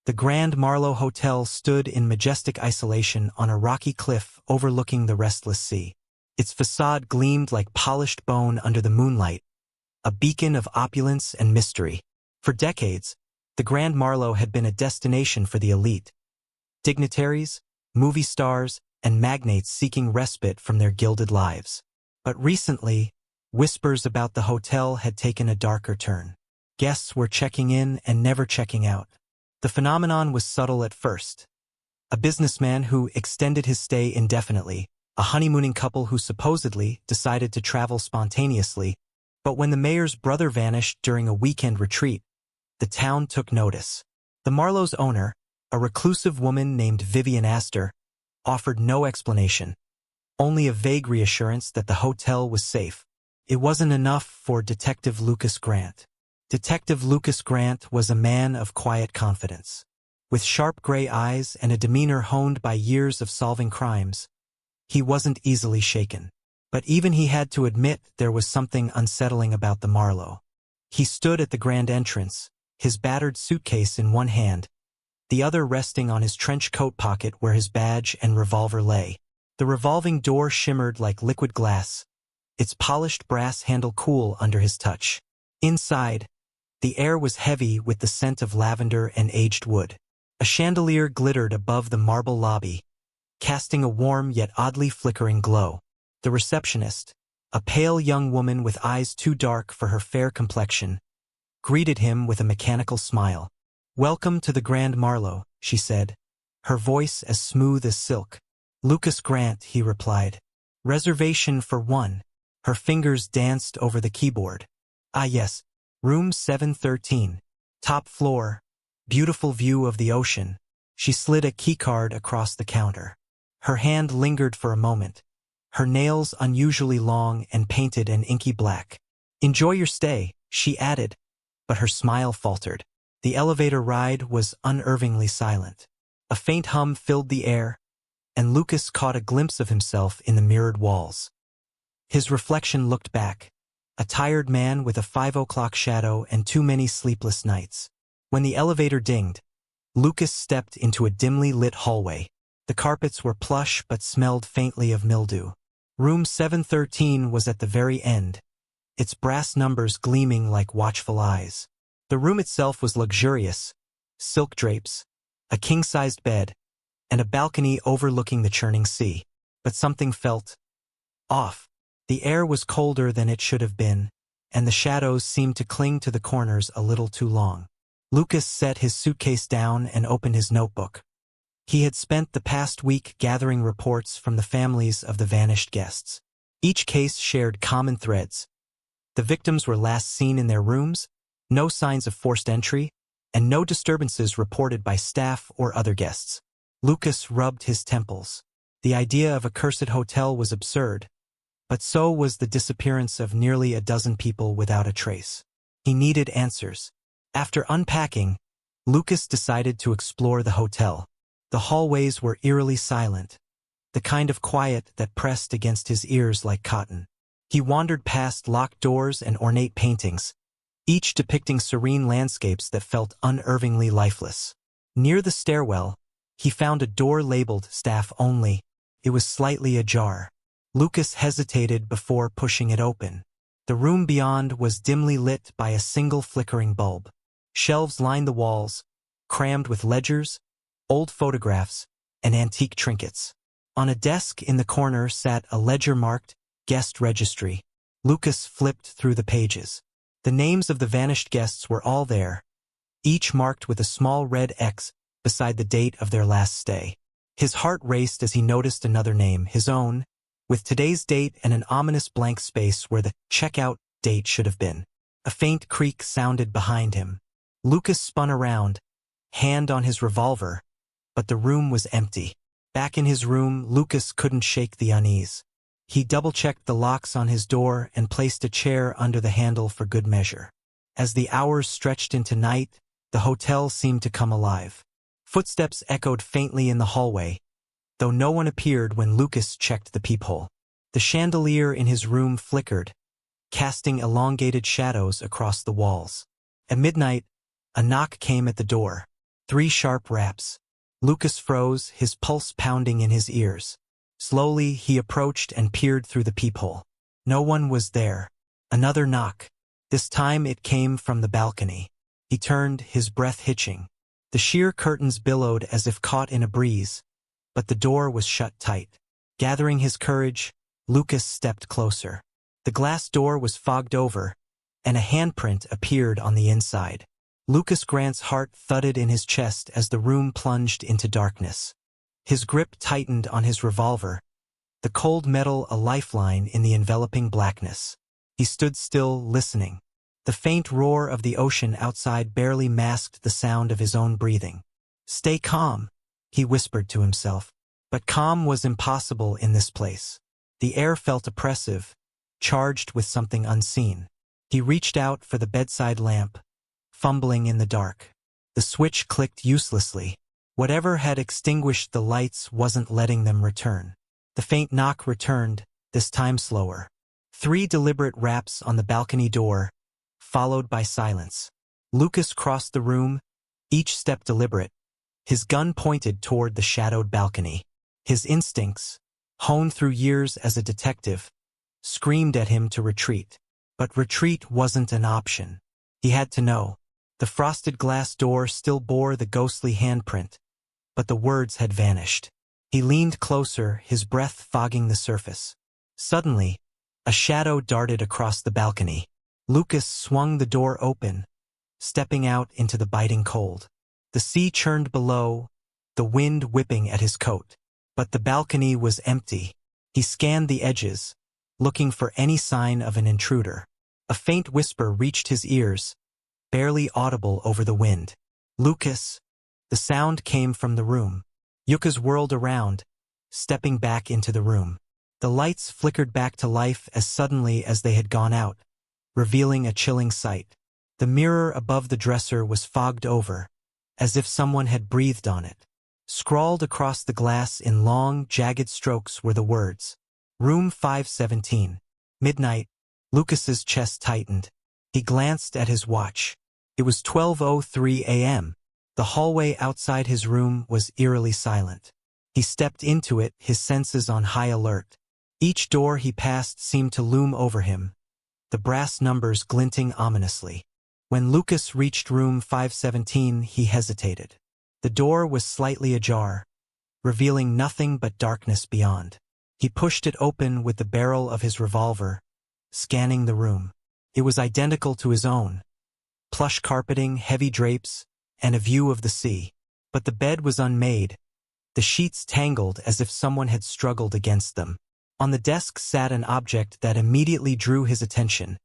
The Grand Marlow Hotel stood in majestic isolation on a rocky cliff overlooking the restless sea. Its facade gleamed like polished bone under the moonlight, a beacon of opulence and mystery. For decades, the Grand Marlow had been a destination for the elite. Dignitaries, movie stars, and magnates seeking respite from their gilded lives. But recently, whispers about the hotel had taken a darker turn. Guests were checking in and never checking out. The phenomenon was subtle at first. A businessman who extended his stay indefinitely, a honeymooning couple who supposedly decided to travel spontaneously, but when the mayor's brother vanished during a weekend retreat, the town took notice. The Marlow's owner, a reclusive woman named Vivian Astor, offered no explanation, only a vague reassurance that the hotel was safe. It wasn't enough for Detective Lucas Grant. Detective Lucas Grant was a man of quiet confidence. With sharp gray eyes and a demeanor honed by years of solving crimes, he wasn't easily shaken. But even he had to admit there was something unsettling about the Marlow. He stood at the grand entrance, his battered suitcase in one hand, the other resting on his trench coat pocket where his badge and revolver lay. The revolving door shimmered like liquid glass, its polished brass handle cool under his touch. Inside, the air was heavy with the scent of lavender and aged wood. A chandelier glittered above the marble lobby, casting a warm yet oddly flickering glow. The receptionist, a pale young woman with eyes too dark for her fair complexion, greeted him with a mechanical smile. "Welcome to the Grand Marlow," she said, her voice as smooth as silk. "Lucas Grant," he replied. "Reservation for one." Her fingers danced over the keyboard. "Ah yes, room 713. Top floor. Beautiful view of the ocean." She slid a keycard across the counter. Her hand lingered for a moment, her nails unusually long and painted an inky black. "Enjoy your stay," she added, but her smile faltered. The elevator ride was unnervingly silent. A faint hum filled the air, and Lucas caught a glimpse of himself in the mirrored walls. His reflection looked back, a tired man with a 5 o'clock shadow and too many sleepless nights. When the elevator dinged, Lucas stepped into a dimly lit hallway. The carpets were plush but smelled faintly of mildew. Room 713 was at the very end, its brass numbers gleaming like watchful eyes. The room itself was luxurious, silk drapes, a king-sized bed, and a balcony overlooking the churning sea. But something felt off. The air was colder than it should have been, and the shadows seemed to cling to the corners a little too long. Lucas set his suitcase down and opened his notebook. He had spent the past week gathering reports from the families of the vanished guests. Each case shared common threads. The victims were last seen in their rooms, no signs of forced entry, and no disturbances reported by staff or other guests. Lucas rubbed his temples. The idea of a cursed hotel was absurd, but so was the disappearance of nearly a dozen people without a trace. He needed answers. After unpacking, Lucas decided to explore the hotel. The hallways were eerily silent, the kind of quiet that pressed against his ears like cotton. He wandered past locked doors and ornate paintings, each depicting serene landscapes that felt unnervingly lifeless. Near the stairwell, he found a door labeled "Staff Only." It was slightly ajar. Lucas hesitated before pushing it open. The room beyond was dimly lit by a single flickering bulb. Shelves lined the walls, crammed with ledgers, old photographs, and antique trinkets. On a desk in the corner sat a ledger marked "Guest Registry." Lucas flipped through the pages. The names of the vanished guests were all there, each marked with a small red X beside the date of their last stay. His heart raced as he noticed another name, his own, with today's date and an ominous blank space where the checkout date should have been. A faint creak sounded behind him. Lucas spun around, hand on his revolver, but the room was empty. Back in his room, Lucas couldn't shake the unease. He double-checked the locks on his door and placed a chair under the handle for good measure. As the hours stretched into night, the hotel seemed to come alive. Footsteps echoed faintly in the hallway, though no one appeared when Lucas checked the peephole. The chandelier in his room flickered, casting elongated shadows across the walls. At midnight, a knock came at the door. 3 sharp raps. Lucas froze, his pulse pounding in his ears. Slowly, he approached and peered through the peephole. No one was there. Another knock. This time it came from the balcony. He turned, his breath hitching. The sheer curtains billowed as if caught in a breeze, but the door was shut tight. Gathering his courage, Lucas stepped closer. The glass door was fogged over, and a handprint appeared on the inside. Lucas Grant's heart thudded in his chest as the room plunged into darkness. His grip tightened on his revolver, the cold metal a lifeline in the enveloping blackness. He stood still, listening. The faint roar of the ocean outside barely masked the sound of his own breathing. "Stay calm," he whispered to himself. But calm was impossible in this place. The air felt oppressive, charged with something unseen. He reached out for the bedside lamp, fumbling in the dark. The switch clicked uselessly. Whatever had extinguished the lights wasn't letting them return. The faint knock returned, this time slower. 3 deliberate raps on the balcony door, followed by silence. Lucas crossed the room, each step deliberate, his gun pointed toward the shadowed balcony. His instincts, honed through years as a detective, screamed at him to retreat. But retreat wasn't an option. He had to know. The frosted glass door still bore the ghostly handprint, but the words had vanished. He leaned closer, his breath fogging the surface. Suddenly, a shadow darted across the balcony. Lucas swung the door open, stepping out into the biting cold. The sea churned below, the wind whipping at his coat. But the balcony was empty. He scanned the edges, looking for any sign of an intruder. A faint whisper reached his ears, barely audible over the wind. "Lucas." The sound came from the room. Lucas whirled around, stepping back into the room. The lights flickered back to life as suddenly as they had gone out, revealing a chilling sight. The mirror above the dresser was fogged over, as if someone had breathed on it. Scrawled across the glass in long, jagged strokes were the words, "Room 517. Midnight." Lucas's chest tightened. He glanced at his watch. It was 12:03 a.m. The hallway outside his room was eerily silent. He stepped into it, his senses on high alert. Each door he passed seemed to loom over him, the brass numbers glinting ominously. When Lucas reached room 517, he hesitated. The door was slightly ajar, revealing nothing but darkness beyond. He pushed it open with the barrel of his revolver, scanning the room. It was identical to his own. Plush carpeting, heavy drapes, and a view of the sea. But the bed was unmade, the sheets tangled as if someone had struggled against them. On the desk sat an object that immediately drew his attention,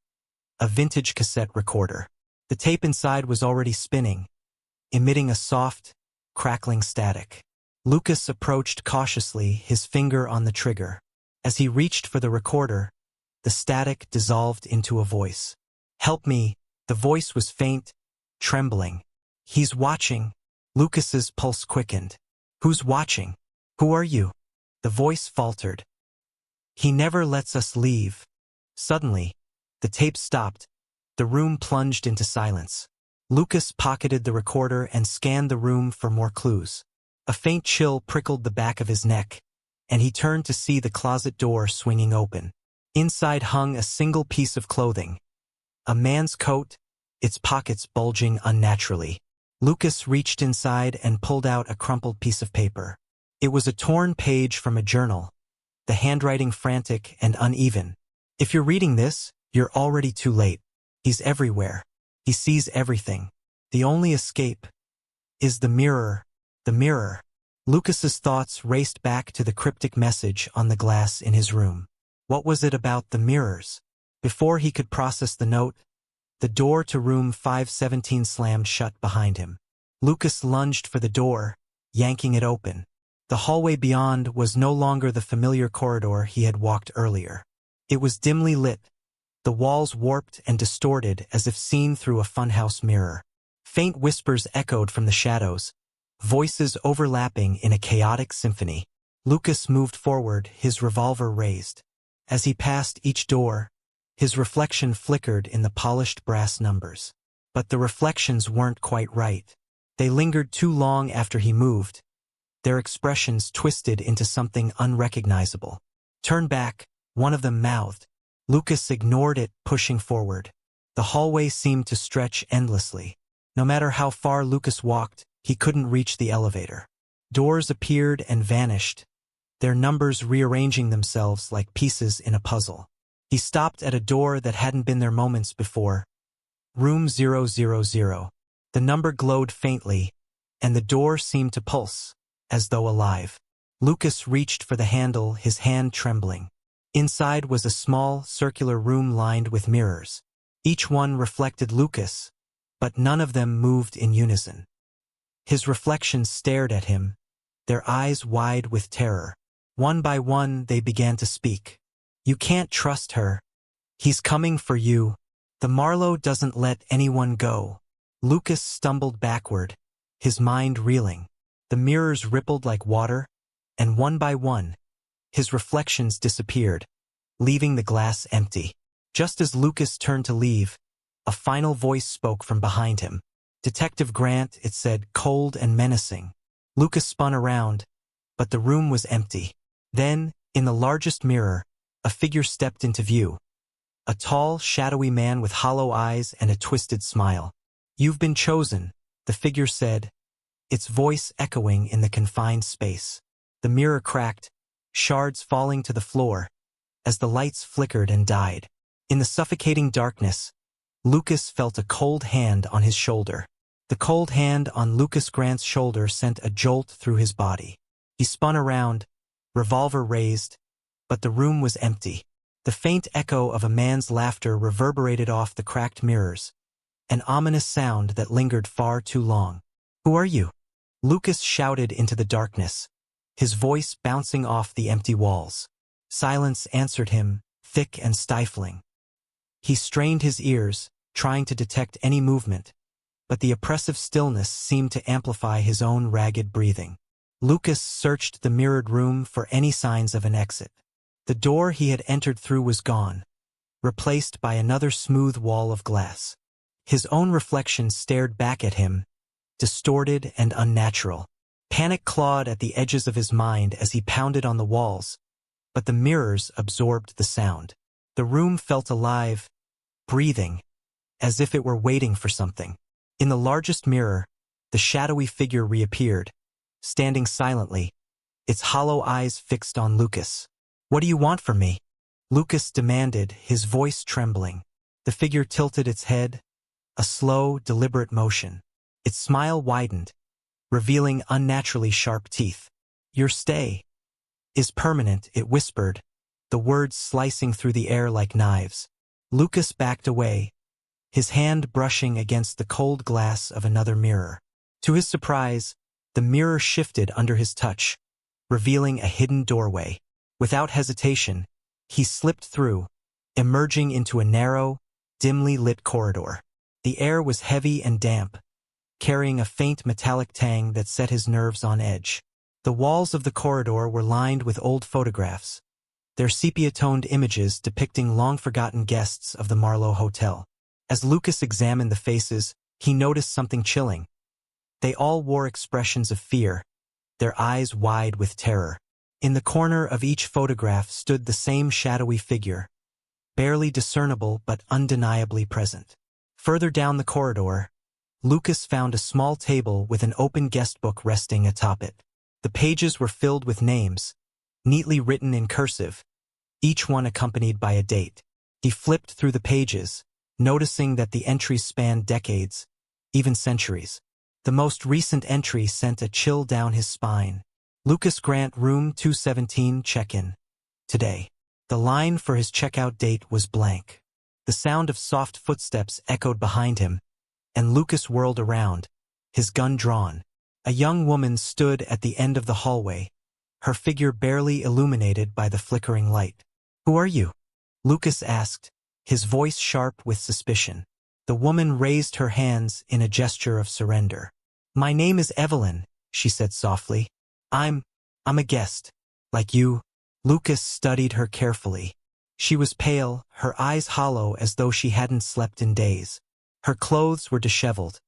a vintage cassette recorder. The tape inside was already spinning, emitting a soft, crackling static. Lucas approached cautiously, his finger on the trigger. As he reached for the recorder, the static dissolved into a voice. "Help me." The voice was faint, trembling. "He's watching." Lucas's pulse quickened. "Who's watching? Who are you?" The voice faltered. "He never lets us leave." Suddenly, the tape stopped. The room plunged into silence. Lucas pocketed the recorder and scanned the room for more clues. A faint chill prickled the back of his neck, and he turned to see the closet door swinging open. Inside hung a single piece of clothing. A man's coat, its pockets bulging unnaturally. Lucas reached inside and pulled out a crumpled piece of paper. It was a torn page from a journal, the handwriting frantic and uneven. "If you're reading this, you're already too late. He's everywhere. He sees everything. The only escape is the mirror." The mirror. Lucas's thoughts raced back to the cryptic message on the glass in his room. What was it about the mirrors? Before he could process the note, the door to room 517 slammed shut behind him. Lucas lunged for the door, yanking it open. The hallway beyond was no longer the familiar corridor he had walked earlier. It was dimly lit, the walls warped and distorted as if seen through a funhouse mirror. Faint whispers echoed from the shadows, voices overlapping in a chaotic symphony. Lucas moved forward, his revolver raised. As he passed each door, his reflection flickered in the polished brass numbers. But the reflections weren't quite right. They lingered too long after he moved, their expressions twisted into something unrecognizable. "Turn back," one of them mouthed. Lucas ignored it, pushing forward. The hallway seemed to stretch endlessly. No matter how far Lucas walked, he couldn't reach the elevator. Doors appeared and vanished, their numbers rearranging themselves like pieces in a puzzle. He stopped at a door that hadn't been there moments before. Room 000. The number glowed faintly, and the door seemed to pulse, as though alive. Lucas reached for the handle, his hand trembling. Inside was a small, circular room lined with mirrors. Each one reflected Lucas, but none of them moved in unison. His reflections stared at him, their eyes wide with terror. One by one they began to speak. "You can't trust her. He's coming for you. The Marlowe doesn't let anyone go." Lucas stumbled backward, his mind reeling. The mirrors rippled like water, and one by one, his reflections disappeared, leaving the glass empty. Just as Lucas turned to leave, a final voice spoke from behind him. "Detective Grant," it said, cold and menacing. Lucas spun around, but the room was empty. Then, in the largest mirror, a figure stepped into view. A tall, shadowy man with hollow eyes and a twisted smile. "You've been chosen," the figure said, its voice echoing in the confined space. The mirror cracked, shards falling to the floor, as the lights flickered and died. In the suffocating darkness, Lucas felt a cold hand on his shoulder. The cold hand on Lucas Grant's shoulder sent a jolt through his body. He spun around, revolver raised, but the room was empty. The faint echo of a man's laughter reverberated off the cracked mirrors, an ominous sound that lingered far too long. "Who are you?" Lucas shouted into the darkness, his voice bouncing off the empty walls. Silence answered him, thick and stifling. He strained his ears, trying to detect any movement, but the oppressive stillness seemed to amplify his own ragged breathing. Lucas searched the mirrored room for any signs of an exit. The door he had entered through was gone, replaced by another smooth wall of glass. His own reflection stared back at him, distorted and unnatural. Panic clawed at the edges of his mind as he pounded on the walls, but the mirrors absorbed the sound. The room felt alive, breathing, as if it were waiting for something. In the largest mirror, the shadowy figure reappeared, standing silently, its hollow eyes fixed on Lucas. "What do you want from me?" Lucas demanded, his voice trembling. The figure tilted its head, a slow, deliberate motion. Its smile widened, revealing unnaturally sharp teeth. "Your stay is permanent," it whispered, the words slicing through the air like knives. Lucas backed away, his hand brushing against the cold glass of another mirror. To his surprise, the mirror shifted under his touch, revealing a hidden doorway. Without hesitation, he slipped through, emerging into a narrow, dimly lit corridor. The air was heavy and damp, carrying a faint metallic tang that set his nerves on edge. The walls of the corridor were lined with old photographs, their sepia-toned images depicting long-forgotten guests of the Marlowe Hotel. As Lucas examined the faces, he noticed something chilling. They all wore expressions of fear, their eyes wide with terror. In the corner of each photograph stood the same shadowy figure, barely discernible but undeniably present. Further down the corridor, Lucas found a small table with an open guest book resting atop it. The pages were filled with names, neatly written in cursive, each one accompanied by a date. He flipped through the pages, noticing that the entries spanned decades, even centuries. The most recent entry sent a chill down his spine. "Lucas Grant, room 217, check-in. Today." The line for his checkout date was blank. The sound of soft footsteps echoed behind him, and Lucas whirled around, his gun drawn. A young woman stood at the end of the hallway, her figure barely illuminated by the flickering light. "Who are you?" Lucas asked, his voice sharp with suspicion. The woman raised her hands in a gesture of surrender. "My name is Evelyn," she said softly. I'm a guest. Like you." Lucas studied her carefully. She was pale, her eyes hollow as though she hadn't slept in days. Her clothes were disheveled,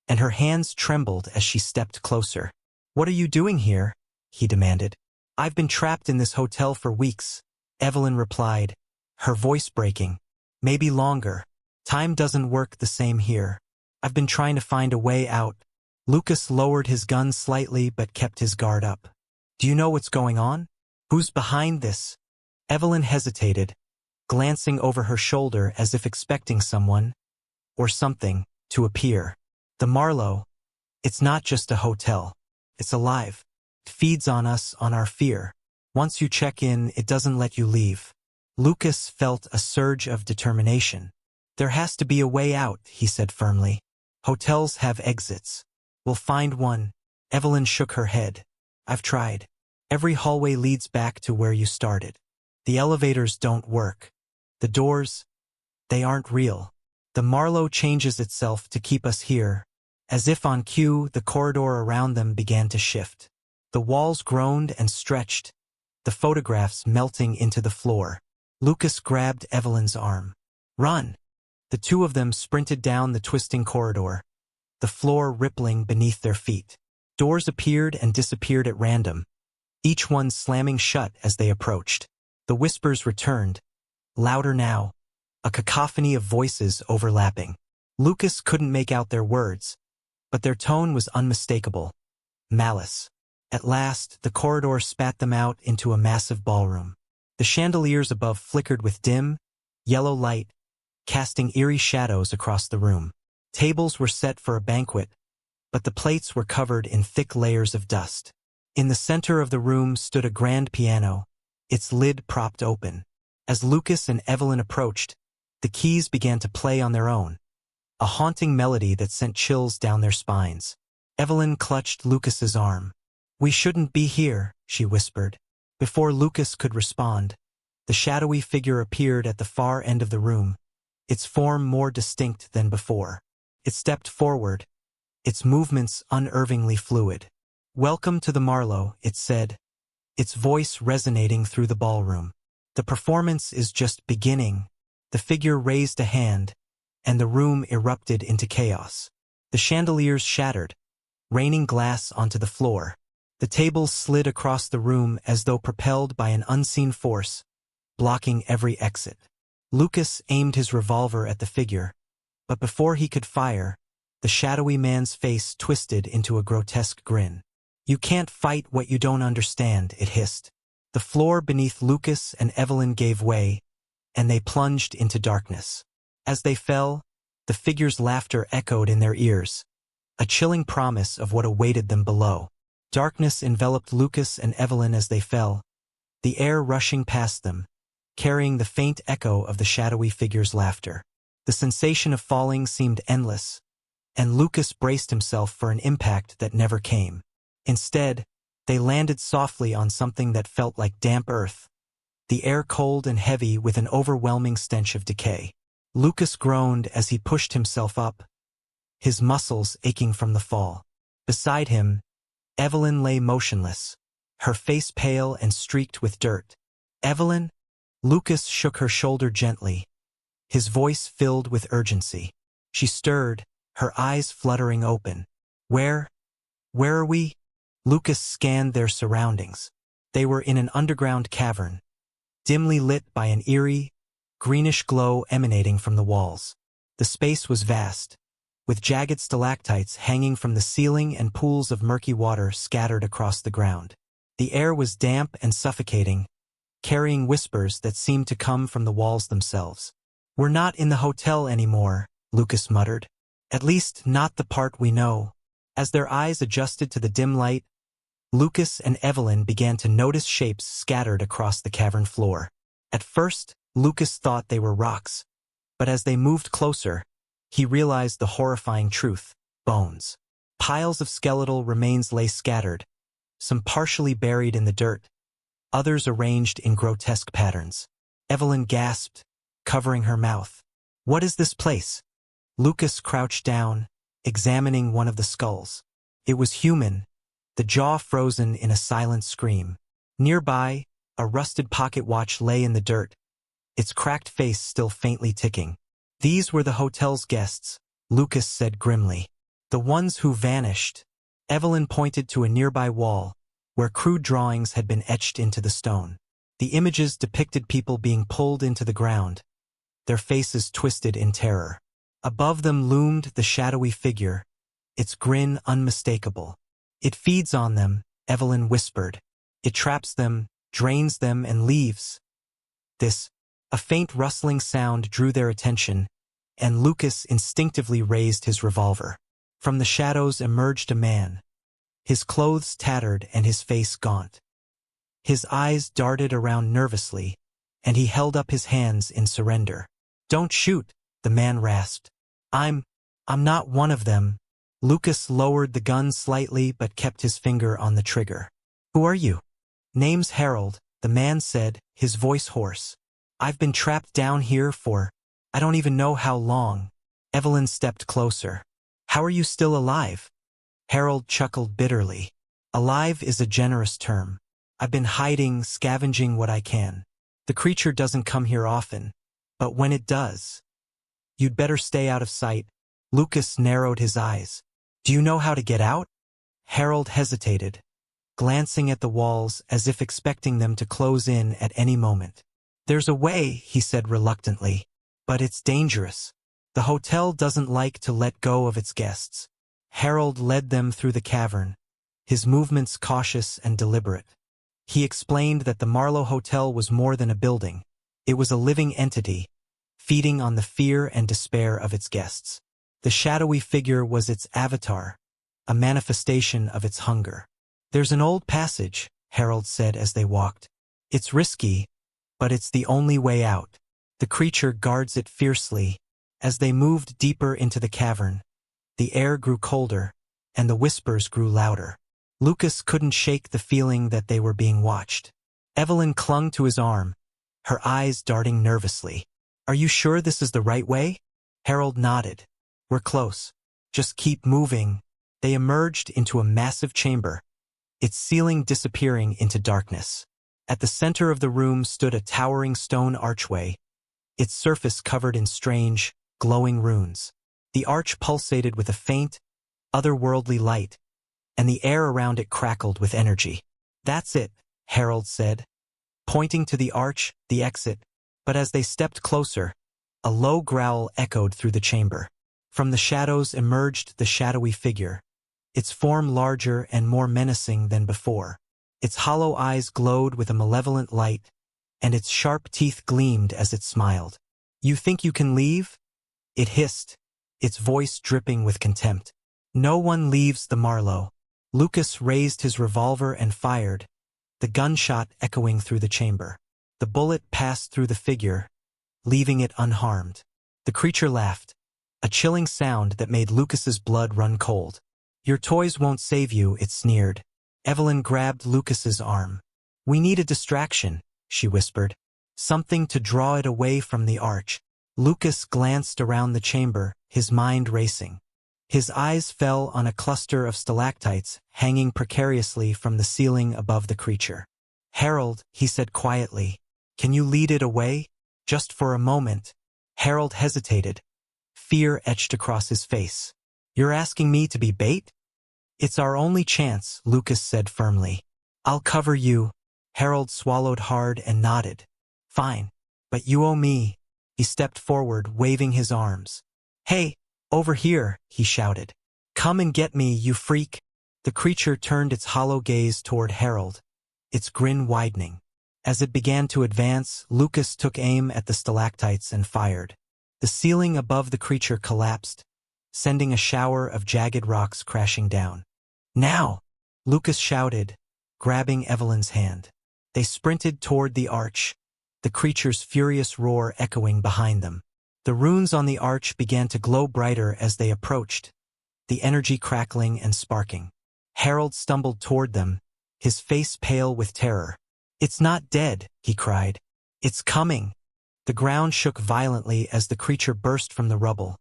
and her hands trembled as she stepped closer. "What are you doing here?" he demanded. "I've been trapped in this hotel for weeks," Evelyn replied, her voice breaking. "Maybe longer. Time doesn't work the same here. I've been trying to find a way out." Lucas lowered his gun slightly but kept his guard up. "Do you know what's going on? Who's behind this?" Evelyn hesitated, glancing over her shoulder as if expecting someone, or something, to appear. "The Marlowe. It's not just a hotel. It's alive. It feeds on us, on our fear. Once you check in, it doesn't let you leave." Lucas felt a surge of determination. "There has to be a way out," he said firmly. "Hotels have exits. We'll find one." Evelyn shook her head. "I've tried. Every hallway leads back to where you started. The elevators don't work. The doors, they aren't real. The Marlowe changes itself to keep us here." As if on cue, the corridor around them began to shift. The walls groaned and stretched, the photographs melting into the floor. Lucas grabbed Evelyn's arm. "Run!" The two of them sprinted down the twisting corridor, the floor rippling beneath their feet. Doors appeared and disappeared at random, each one slamming shut as they approached. The whispers returned, louder now, a cacophony of voices overlapping. Lucas couldn't make out their words, but their tone was unmistakable. Malice. At last, the corridor spat them out into a massive ballroom. The chandeliers above flickered with dim, yellow light, casting eerie shadows across the room. Tables were set for a banquet, but the plates were covered in thick layers of dust. In the center of the room stood a grand piano, its lid propped open. As Lucas and Evelyn approached, the keys began to play on their own, a haunting melody that sent chills down their spines. Evelyn clutched Lucas's arm. "We shouldn't be here," she whispered. Before Lucas could respond, the shadowy figure appeared at the far end of the room, its form more distinct than before. It stepped forward, its movements unnervingly fluid. "Welcome to the Marlowe," it said, its voice resonating through the ballroom. "The performance is just beginning." The figure raised a hand, and the room erupted into chaos. The chandeliers shattered, raining glass onto the floor. The tables slid across the room as though propelled by an unseen force, blocking every exit. Lucas aimed his revolver at the figure, but before he could fire, the shadowy man's face twisted into a grotesque grin. "You can't fight what you don't understand," it hissed. The floor beneath Lucas and Evelyn gave way, and they plunged into darkness. As they fell, the figure's laughter echoed in their ears, a chilling promise of what awaited them below. Darkness enveloped Lucas and Evelyn as they fell, the air rushing past them, carrying the faint echo of the shadowy figure's laughter. The sensation of falling seemed endless, and Lucas braced himself for an impact that never came. Instead, they landed softly on something that felt like damp earth, the air cold and heavy with an overwhelming stench of decay. Lucas groaned as he pushed himself up, his muscles aching from the fall. Beside him, Evelyn lay motionless, her face pale and streaked with dirt. "Evelyn?" Lucas shook her shoulder gently, his voice filled with urgency. She stirred, her eyes fluttering open. Where are we?" Lucas scanned their surroundings. They were in an underground cavern, dimly lit by an eerie, greenish glow emanating from the walls. The space was vast, with jagged stalactites hanging from the ceiling and pools of murky water scattered across the ground. The air was damp and suffocating, carrying whispers that seemed to come from the walls themselves. "We're not in the hotel anymore," Lucas muttered. "At least not the part we know." As their eyes adjusted to the dim light, Lucas and Evelyn began to notice shapes scattered across the cavern floor. At first, Lucas thought they were rocks, but as they moved closer, he realized the horrifying truth: bones. Piles of skeletal remains lay scattered, some partially buried in the dirt, others arranged in grotesque patterns. Evelyn gasped, covering her mouth. "What is this place?" Lucas crouched down, examining one of the skulls. It was human, the jaw frozen in a silent scream. Nearby, a rusted pocket watch lay in the dirt, its cracked face still faintly ticking. "These were the hotel's guests," Lucas said grimly. The ones who vanished. Evelyn pointed to a nearby wall, where crude drawings had been etched into the stone. The images depicted people being pulled into the ground, their faces twisted in terror. Above them loomed the shadowy figure, its grin unmistakable. It feeds on them, Evelyn whispered. It traps them, drains them, and leaves. A faint rustling sound drew their attention, and Lucas instinctively raised his revolver. From the shadows emerged a man, his clothes tattered and his face gaunt. His eyes darted around nervously, and he held up his hands in surrender. "Don't shoot," the man rasped. I'm not one of them." Lucas lowered the gun slightly but kept his finger on the trigger. "Who are you?" "Name's Harold," the man said, his voice hoarse. "I've been trapped down here for, I don't even know how long." Evelyn stepped closer. "How are you still alive?" Harold chuckled bitterly. "Alive is a generous term. I've been hiding, scavenging what I can. The creature doesn't come here often, but when it does, you'd better stay out of sight." Lucas narrowed his eyes. "Do you know how to get out?" Harold hesitated, glancing at the walls as if expecting them to close in at any moment. "There's a way," he said reluctantly, "but it's dangerous. The hotel doesn't like to let go of its guests." Harold led them through the cavern, his movements cautious and deliberate. He explained that the Marlowe Hotel was more than a building. It was a living entity, feeding on the fear and despair of its guests. The shadowy figure was its avatar, a manifestation of its hunger. "There's an old passage," Harold said as they walked. "It's risky, but it's the only way out. The creature guards it fiercely." As they moved deeper into the cavern, the air grew colder, and the whispers grew louder. Lucas couldn't shake the feeling that they were being watched. Evelyn clung to his arm, her eyes darting nervously. "Are you sure this is the right way?" Harold nodded. "We're close. Just keep moving." They emerged into a massive chamber, its ceiling disappearing into darkness. At the center of the room stood a towering stone archway, its surface covered in strange, glowing runes. The arch pulsated with a faint, otherworldly light, and the air around it crackled with energy. "That's it," Harold said, pointing to the arch, the exit. But as they stepped closer, a low growl echoed through the chamber. From the shadows emerged the shadowy figure, its form larger and more menacing than before. Its hollow eyes glowed with a malevolent light, and its sharp teeth gleamed as it smiled. "You think you can leave?" it hissed, its voice dripping with contempt. "No one leaves the Marlowe." Lucas raised his revolver and fired, the gunshot echoing through the chamber. The bullet passed through the figure, leaving it unharmed. The creature laughed, a chilling sound that made Lucas's blood run cold. "Your toys won't save you," it sneered. Evelyn grabbed Lucas's arm. "We need a distraction," she whispered. "Something to draw it away from the arch." Lucas glanced around the chamber, his mind racing. His eyes fell on a cluster of stalactites hanging precariously from the ceiling above the creature. "Harold," he said quietly, "can you lead it away? Just for a moment." Harold hesitated, fear etched across his face. "You're asking me to be bait?" "It's our only chance," Lucas said firmly. "I'll cover you." Harold swallowed hard and nodded. "Fine, but you owe me." He stepped forward, waving his arms. "Hey, over here," he shouted. "Come and get me, you freak." The creature turned its hollow gaze toward Harold, its grin widening. As it began to advance, Lucas took aim at the stalactites and fired. The ceiling above the creature collapsed, sending a shower of jagged rocks crashing down. "Now!" Lucas shouted, grabbing Evelyn's hand. They sprinted toward the arch, the creature's furious roar echoing behind them. The runes on the arch began to glow brighter as they approached, the energy crackling and sparking. Harold stumbled toward them, his face pale with terror. "It's not dead," he cried. "It's coming." The ground shook violently as the creature burst from the rubble,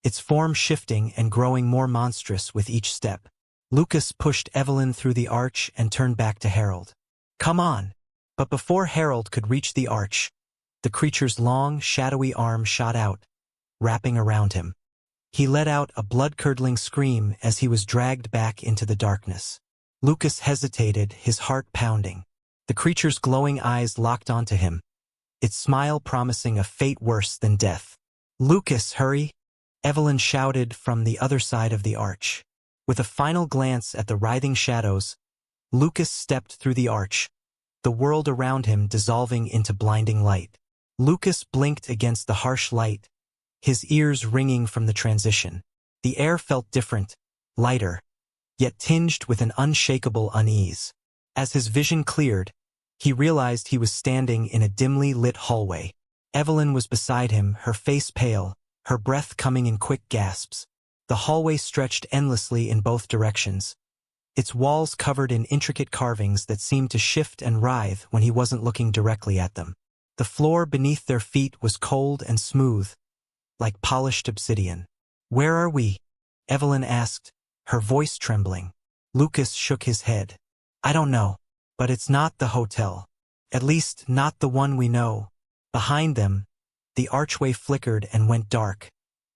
its form shifting and growing more monstrous with each step. Lucas pushed Evelyn through the arch and turned back to Harold. "Come on." But before Harold could reach the arch, the creature's long, shadowy arm shot out, wrapping around him. He let out a blood-curdling scream as he was dragged back into the darkness. Lucas hesitated, his heart pounding. The creature's glowing eyes locked onto him, its smile promising a fate worse than death. "Lucas, hurry!" Evelyn shouted from the other side of the arch. With a final glance at the writhing shadows, Lucas stepped through the arch, the world around him dissolving into blinding light. Lucas blinked against the harsh light, his ears ringing from the transition. The air felt different, lighter, yet tinged with an unshakable unease. As his vision cleared, he realized he was standing in a dimly lit hallway. Evelyn was beside him, her face pale, her breath coming in quick gasps. The hallway stretched endlessly in both directions, its walls covered in intricate carvings that seemed to shift and writhe when he wasn't looking directly at them. The floor beneath their feet was cold and smooth, like polished obsidian. "Where are we?" Evelyn asked, her voice trembling. Lucas shook his head. "I don't know, but it's not the hotel. At least, not the one we know." Behind them, the archway flickered and went dark,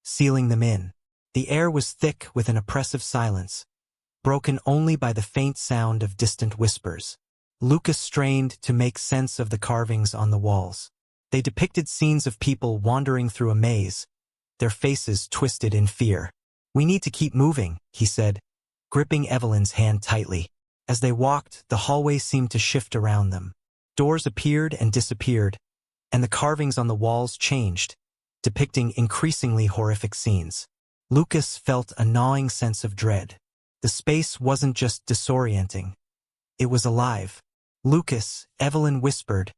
sealing them in. The air was thick with an oppressive silence, broken only by the faint sound of distant whispers. Lucas strained to make sense of the carvings on the walls. They depicted scenes of people wandering through a maze, their faces twisted in fear. "We need to keep moving," he said, gripping Evelyn's hand tightly. As they walked, the hallway seemed to shift around them. Doors appeared and disappeared, and the carvings on the walls changed, depicting increasingly horrific scenes. Lucas felt a gnawing sense of dread. The space wasn't just disorienting. It was alive. "Lucas," Evelyn whispered,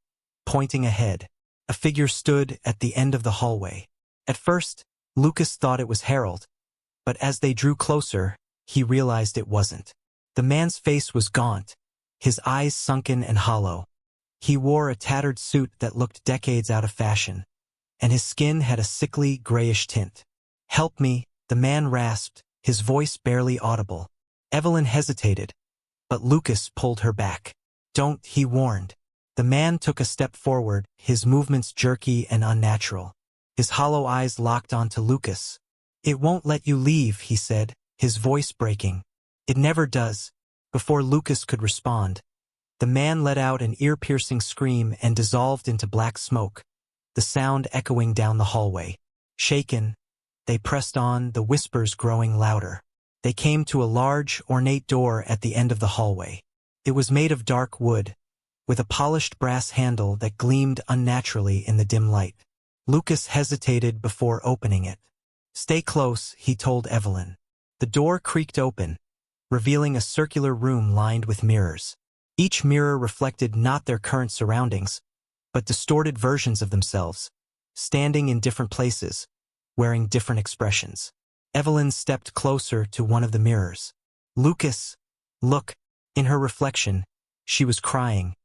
pointing ahead. A figure stood at the end of the hallway. At first, Lucas thought it was Harold, but as they drew closer, he realized it wasn't. The man's face was gaunt, his eyes sunken and hollow. He wore a tattered suit that looked decades out of fashion, and his skin had a sickly, grayish tint. "Help me," the man rasped, his voice barely audible. Evelyn hesitated, but Lucas pulled her back. "Don't," he warned. The man took a step forward, his movements jerky and unnatural. His hollow eyes locked onto Lucas. "It won't let you leave," he said, his voice breaking. "It never does." Before Lucas could respond, the man let out an ear-piercing scream and dissolved into black smoke, the sound echoing down the hallway. Shaken, they pressed on, the whispers growing louder. They came to a large, ornate door at the end of the hallway. It was made of dark wood, with a polished brass handle that gleamed unnaturally in the dim light. Lucas hesitated before opening it. "Stay close," he told Evelyn. The door creaked open, revealing a circular room lined with mirrors. Each mirror reflected not their current surroundings, but distorted versions of themselves, standing in different places, wearing different expressions. Evelyn stepped closer to one of the mirrors. "Lucas, look." In her reflection, she was crying,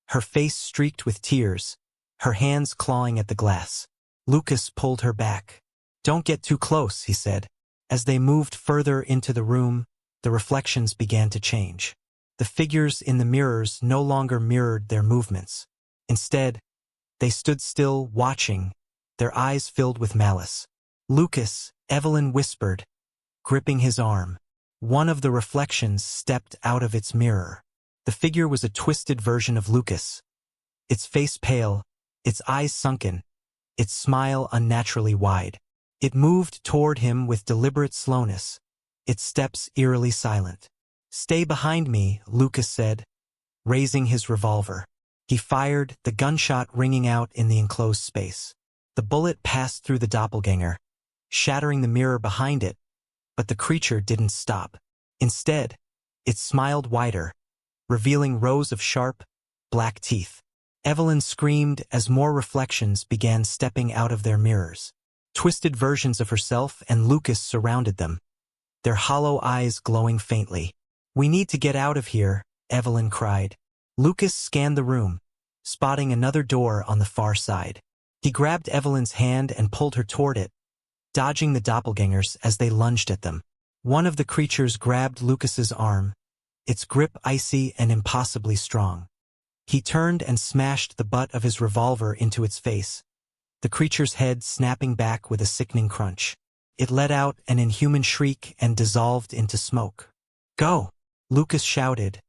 her face streaked with tears, her hands clawing at the glass. Lucas pulled her back. "Don't get too close," he said. As they moved further into the room, the reflections began to change. The figures in the mirrors no longer mirrored their movements. Instead, they stood still, watching, their eyes filled with malice. "Lucas," Evelyn whispered, gripping his arm. One of the reflections stepped out of its mirror. The figure was a twisted version of Lucas, its face pale, its eyes sunken, its smile unnaturally wide. It moved toward him with deliberate slowness, its steps eerily silent. "Stay behind me," Lucas said, raising his revolver. He fired, the gunshot ringing out in the enclosed space. The bullet passed through the doppelganger, shattering the mirror behind it, but the creature didn't stop. Instead, it smiled wider, revealing rows of sharp, black teeth. Evelyn screamed as more reflections began stepping out of their mirrors. Twisted versions of herself and Lucas surrounded them, their hollow eyes glowing faintly. "We need to get out of here," Evelyn cried. Lucas scanned the room, spotting another door on the far side. He grabbed Evelyn's hand and pulled her toward it, dodging the doppelgangers as they lunged at them. One of the creatures grabbed Lucas's arm, its grip icy and impossibly strong. He turned and smashed the butt of his revolver into its face, the creature's head snapping back with a sickening crunch. It let out an inhuman shriek and dissolved into smoke. "Go!" Lucas shouted,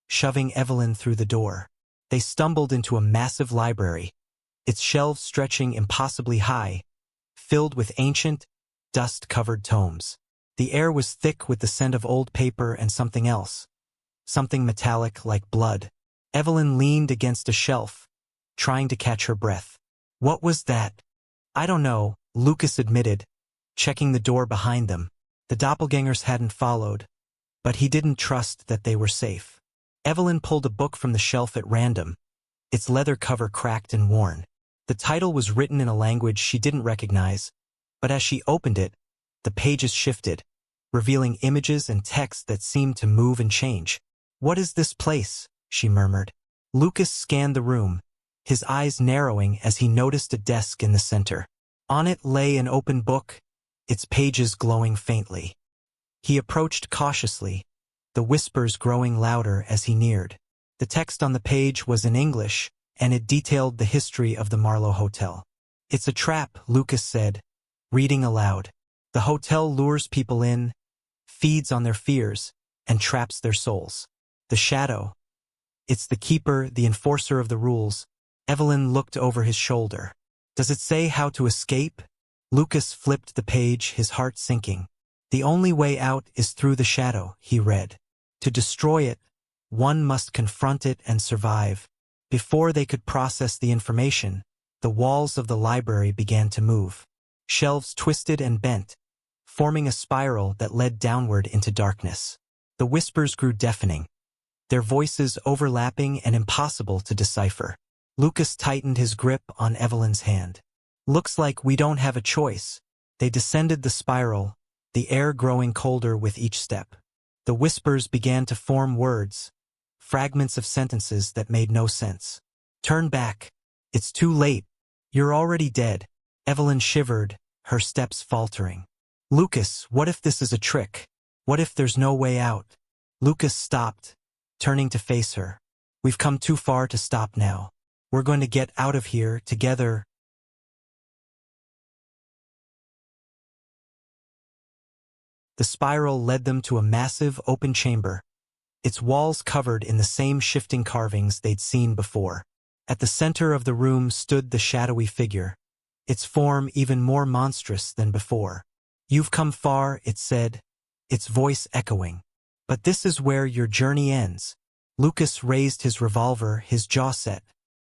shoving Evelyn through the door. They stumbled into a massive library, its shelves stretching impossibly high, filled with ancient, dust-covered tomes. The air was thick with the scent of old paper and something else, something metallic like blood. Evelyn leaned against a shelf, trying to catch her breath. "What was that?" "I don't know," Lucas admitted, checking the door behind them. The doppelgangers hadn't followed, but he didn't trust that they were safe. Evelyn pulled a book from the shelf at random, its leather cover cracked and worn. The title was written in a language she didn't recognize, but as she opened it, the pages shifted, revealing images and text that seemed to move and change. "What is this place?" she murmured. Lucas scanned the room, his eyes narrowing as he noticed a desk in the center. On it lay an open book, its pages glowing faintly. He approached cautiously, the whispers growing louder as he neared. The text on the page was in English, and it detailed the history of the Marlowe Hotel. "It's a trap," Lucas said, reading aloud. "The hotel lures people in, feeds on their fears, and traps their souls. The shadow. It's the keeper, the enforcer of the rules." Evelyn looked over his shoulder. "Does it say how to escape?" Lucas flipped the page, his heart sinking. "The only way out is through the shadow," he read. "To destroy it, one must confront it and survive." Before they could process the information, the walls of the library began to move. Shelves twisted and bent, forming a spiral that led downward into darkness. The whispers grew deafening, their voices overlapping and impossible to decipher. Lucas tightened his grip on Evelyn's hand. "Looks like we don't have a choice." They descended the spiral, the air growing colder with each step. The whispers began to form words, fragments of sentences that made no sense. "Turn back. It's too late. You're already dead." Evelyn shivered, her steps faltering. "Lucas, what if this is a trick? What if there's no way out?" Lucas stopped, turning to face her. "We've come too far to stop now. We're going to get out of here together." The spiral led them to a massive open chamber, its walls covered in the same shifting carvings they'd seen before. At the center of the room stood the shadowy figure, its form even more monstrous than before. "You've come far," it said, its voice echoing. "But this is where your journey ends." Lucas raised his revolver, his jaw set.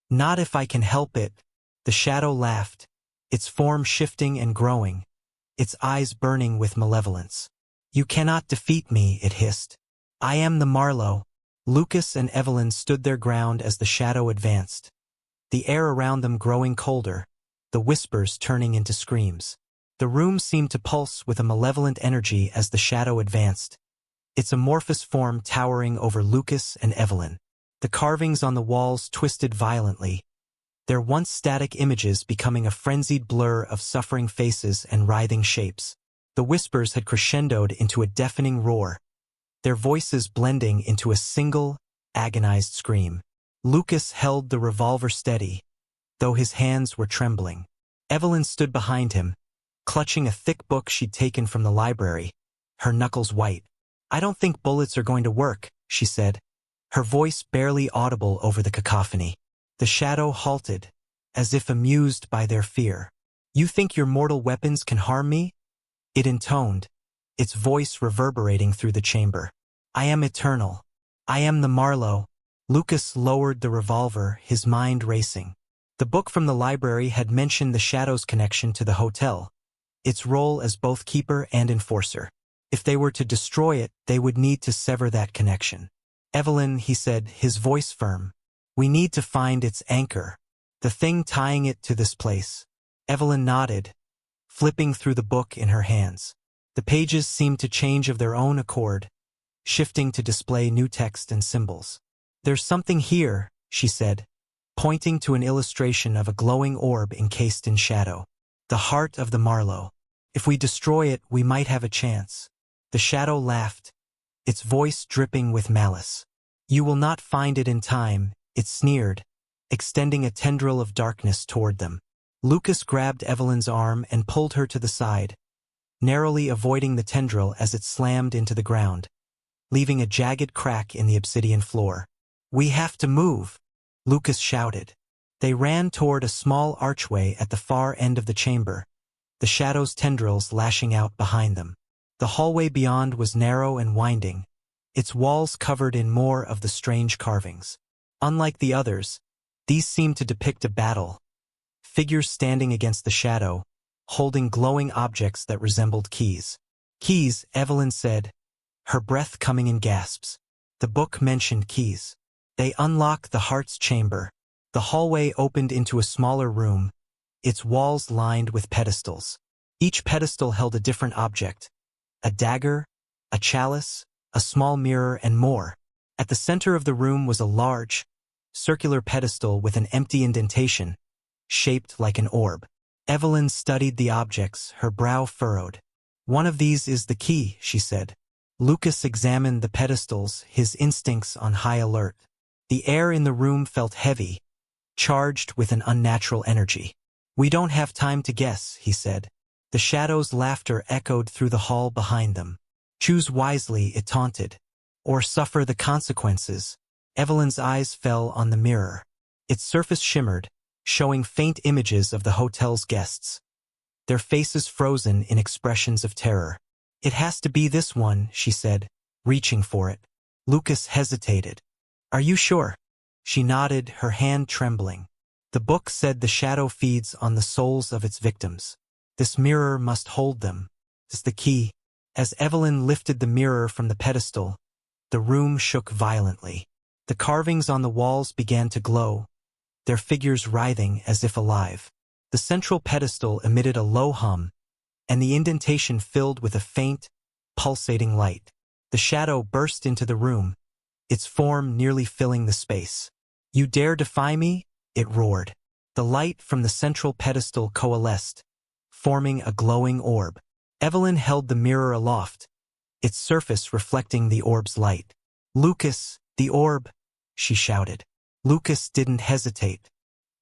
"Not if I can help it." The shadow laughed, its form shifting and growing, its eyes burning with malevolence. "You cannot defeat me," it hissed. "I am the Marlowe." Lucas and Evelyn stood their ground as the shadow advanced, the air around them growing colder, the whispers turning into screams. The room seemed to pulse with a malevolent energy as the shadow advanced, its amorphous form towering over Lucas and Evelyn. The carvings on the walls twisted violently, their once static images becoming a frenzied blur of suffering faces and writhing shapes. The whispers had crescendoed into a deafening roar, their voices blending into a single, agonized scream. Lucas held the revolver steady, though his hands were trembling. Evelyn stood behind him, clutching a thick book she'd taken from the library, her knuckles white. "I don't think bullets are going to work," she said, her voice barely audible over the cacophony. The shadow halted, as if amused by their fear. "You think your mortal weapons can harm me?" it intoned, its voice reverberating through the chamber. "I am eternal. I am the Marlowe." Lucas lowered the revolver, his mind racing. The book from the library had mentioned the shadow's connection to the hotel, its role as both keeper and enforcer. If they were to destroy it, they would need to sever that connection. "Evelyn," he said, his voice firm, "we need to find its anchor, the thing tying it to this place." Evelyn nodded, flipping through the book in her hands. The pages seemed to change of their own accord, shifting to display new text and symbols. "There's something here," she said, pointing to an illustration of a glowing orb encased in shadow. "The heart of the Marlowe. If we destroy it, we might have a chance." The shadow laughed, its voice dripping with malice. "You will not find it in time," it sneered, extending a tendril of darkness toward them. Lucas grabbed Evelyn's arm and pulled her to the side, narrowly avoiding the tendril as it slammed into the ground, leaving a jagged crack in the obsidian floor. "We have to move," Lucas shouted. They ran toward a small archway at the far end of the chamber, the shadow's tendrils lashing out behind them. The hallway beyond was narrow and winding, its walls covered in more of the strange carvings. Unlike the others, these seemed to depict a battle, figures standing against the shadow, holding glowing objects that resembled keys. "Keys," Evelyn said, her breath coming in gasps. The book mentioned keys. They unlock the heart's chamber. The hallway opened into a smaller room, its walls lined with pedestals. Each pedestal held a different object: a dagger, a chalice, a small mirror, and more. At the center of the room was a large, circular pedestal with an empty indentation, shaped like an orb. Evelyn studied the objects, her brow furrowed. "One of these is the key," she said. Lucas examined the pedestals, his instincts on high alert. The air in the room felt heavy, charged with an unnatural energy. "We don't have time to guess," he said. The shadow's laughter echoed through the hall behind them. "Choose wisely," it taunted, "or suffer the consequences." Evelyn's eyes fell on the mirror. Its surface shimmered, showing faint images of the hotel's guests, their faces frozen in expressions of terror. "It has to be this one," she said, reaching for it. Lucas hesitated. "Are you sure?" She nodded, her hand trembling. "The book said the shadow feeds on the souls of its victims. This mirror must hold them. It's the key." As Evelyn lifted the mirror from the pedestal, the room shook violently. The carvings on the walls began to glow, their figures writhing as if alive. The central pedestal emitted a low hum, and the indentation filled with a faint, pulsating light. The shadow burst into the room, its form nearly filling the space. "You dare defy me?" it roared. The light from the central pedestal coalesced, forming a glowing orb. Evelyn held the mirror aloft, its surface reflecting the orb's light. "Lucas, the orb!" she shouted. Lucas didn't hesitate.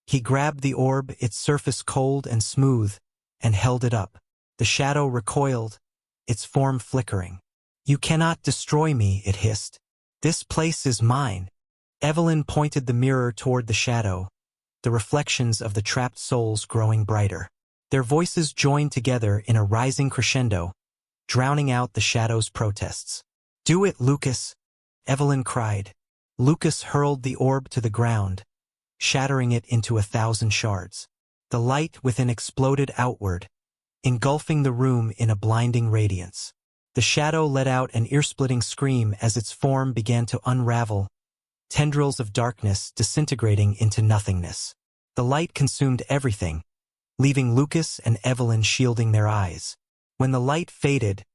He grabbed the orb, its surface cold and smooth, and held it up. The shadow recoiled, its form flickering. "You cannot destroy me," it hissed. "This place is mine." Evelyn pointed the mirror toward the shadow, the reflections of the trapped souls growing brighter. Their voices joined together in a rising crescendo, drowning out the shadow's protests. "Do it, Lucas!" Evelyn cried. Lucas hurled the orb to the ground, shattering it into 1,000 shards. The light within exploded outward, engulfing the room in a blinding radiance. The shadow let out an ear-splitting scream as its form began to unravel, tendrils of darkness disintegrating into nothingness. The light consumed everything, leaving Lucas and Evelyn shielding their eyes. When the light faded,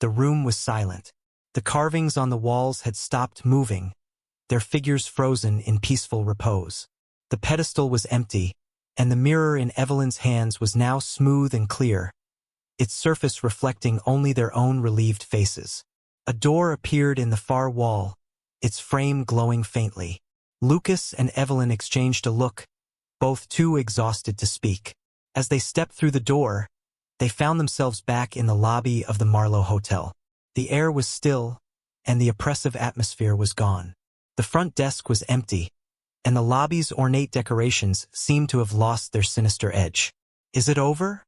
the room was silent. The carvings on the walls had stopped moving, their figures frozen in peaceful repose. The pedestal was empty, and the mirror in Evelyn's hands was now smooth and clear, its surface reflecting only their own relieved faces. A door appeared in the far wall, its frame glowing faintly. Lucas and Evelyn exchanged a look, both too exhausted to speak. As they stepped through the door, they found themselves back in the lobby of the Marlowe Hotel. The air was still, and the oppressive atmosphere was gone. The front desk was empty, and the lobby's ornate decorations seemed to have lost their sinister edge. "Is it over?"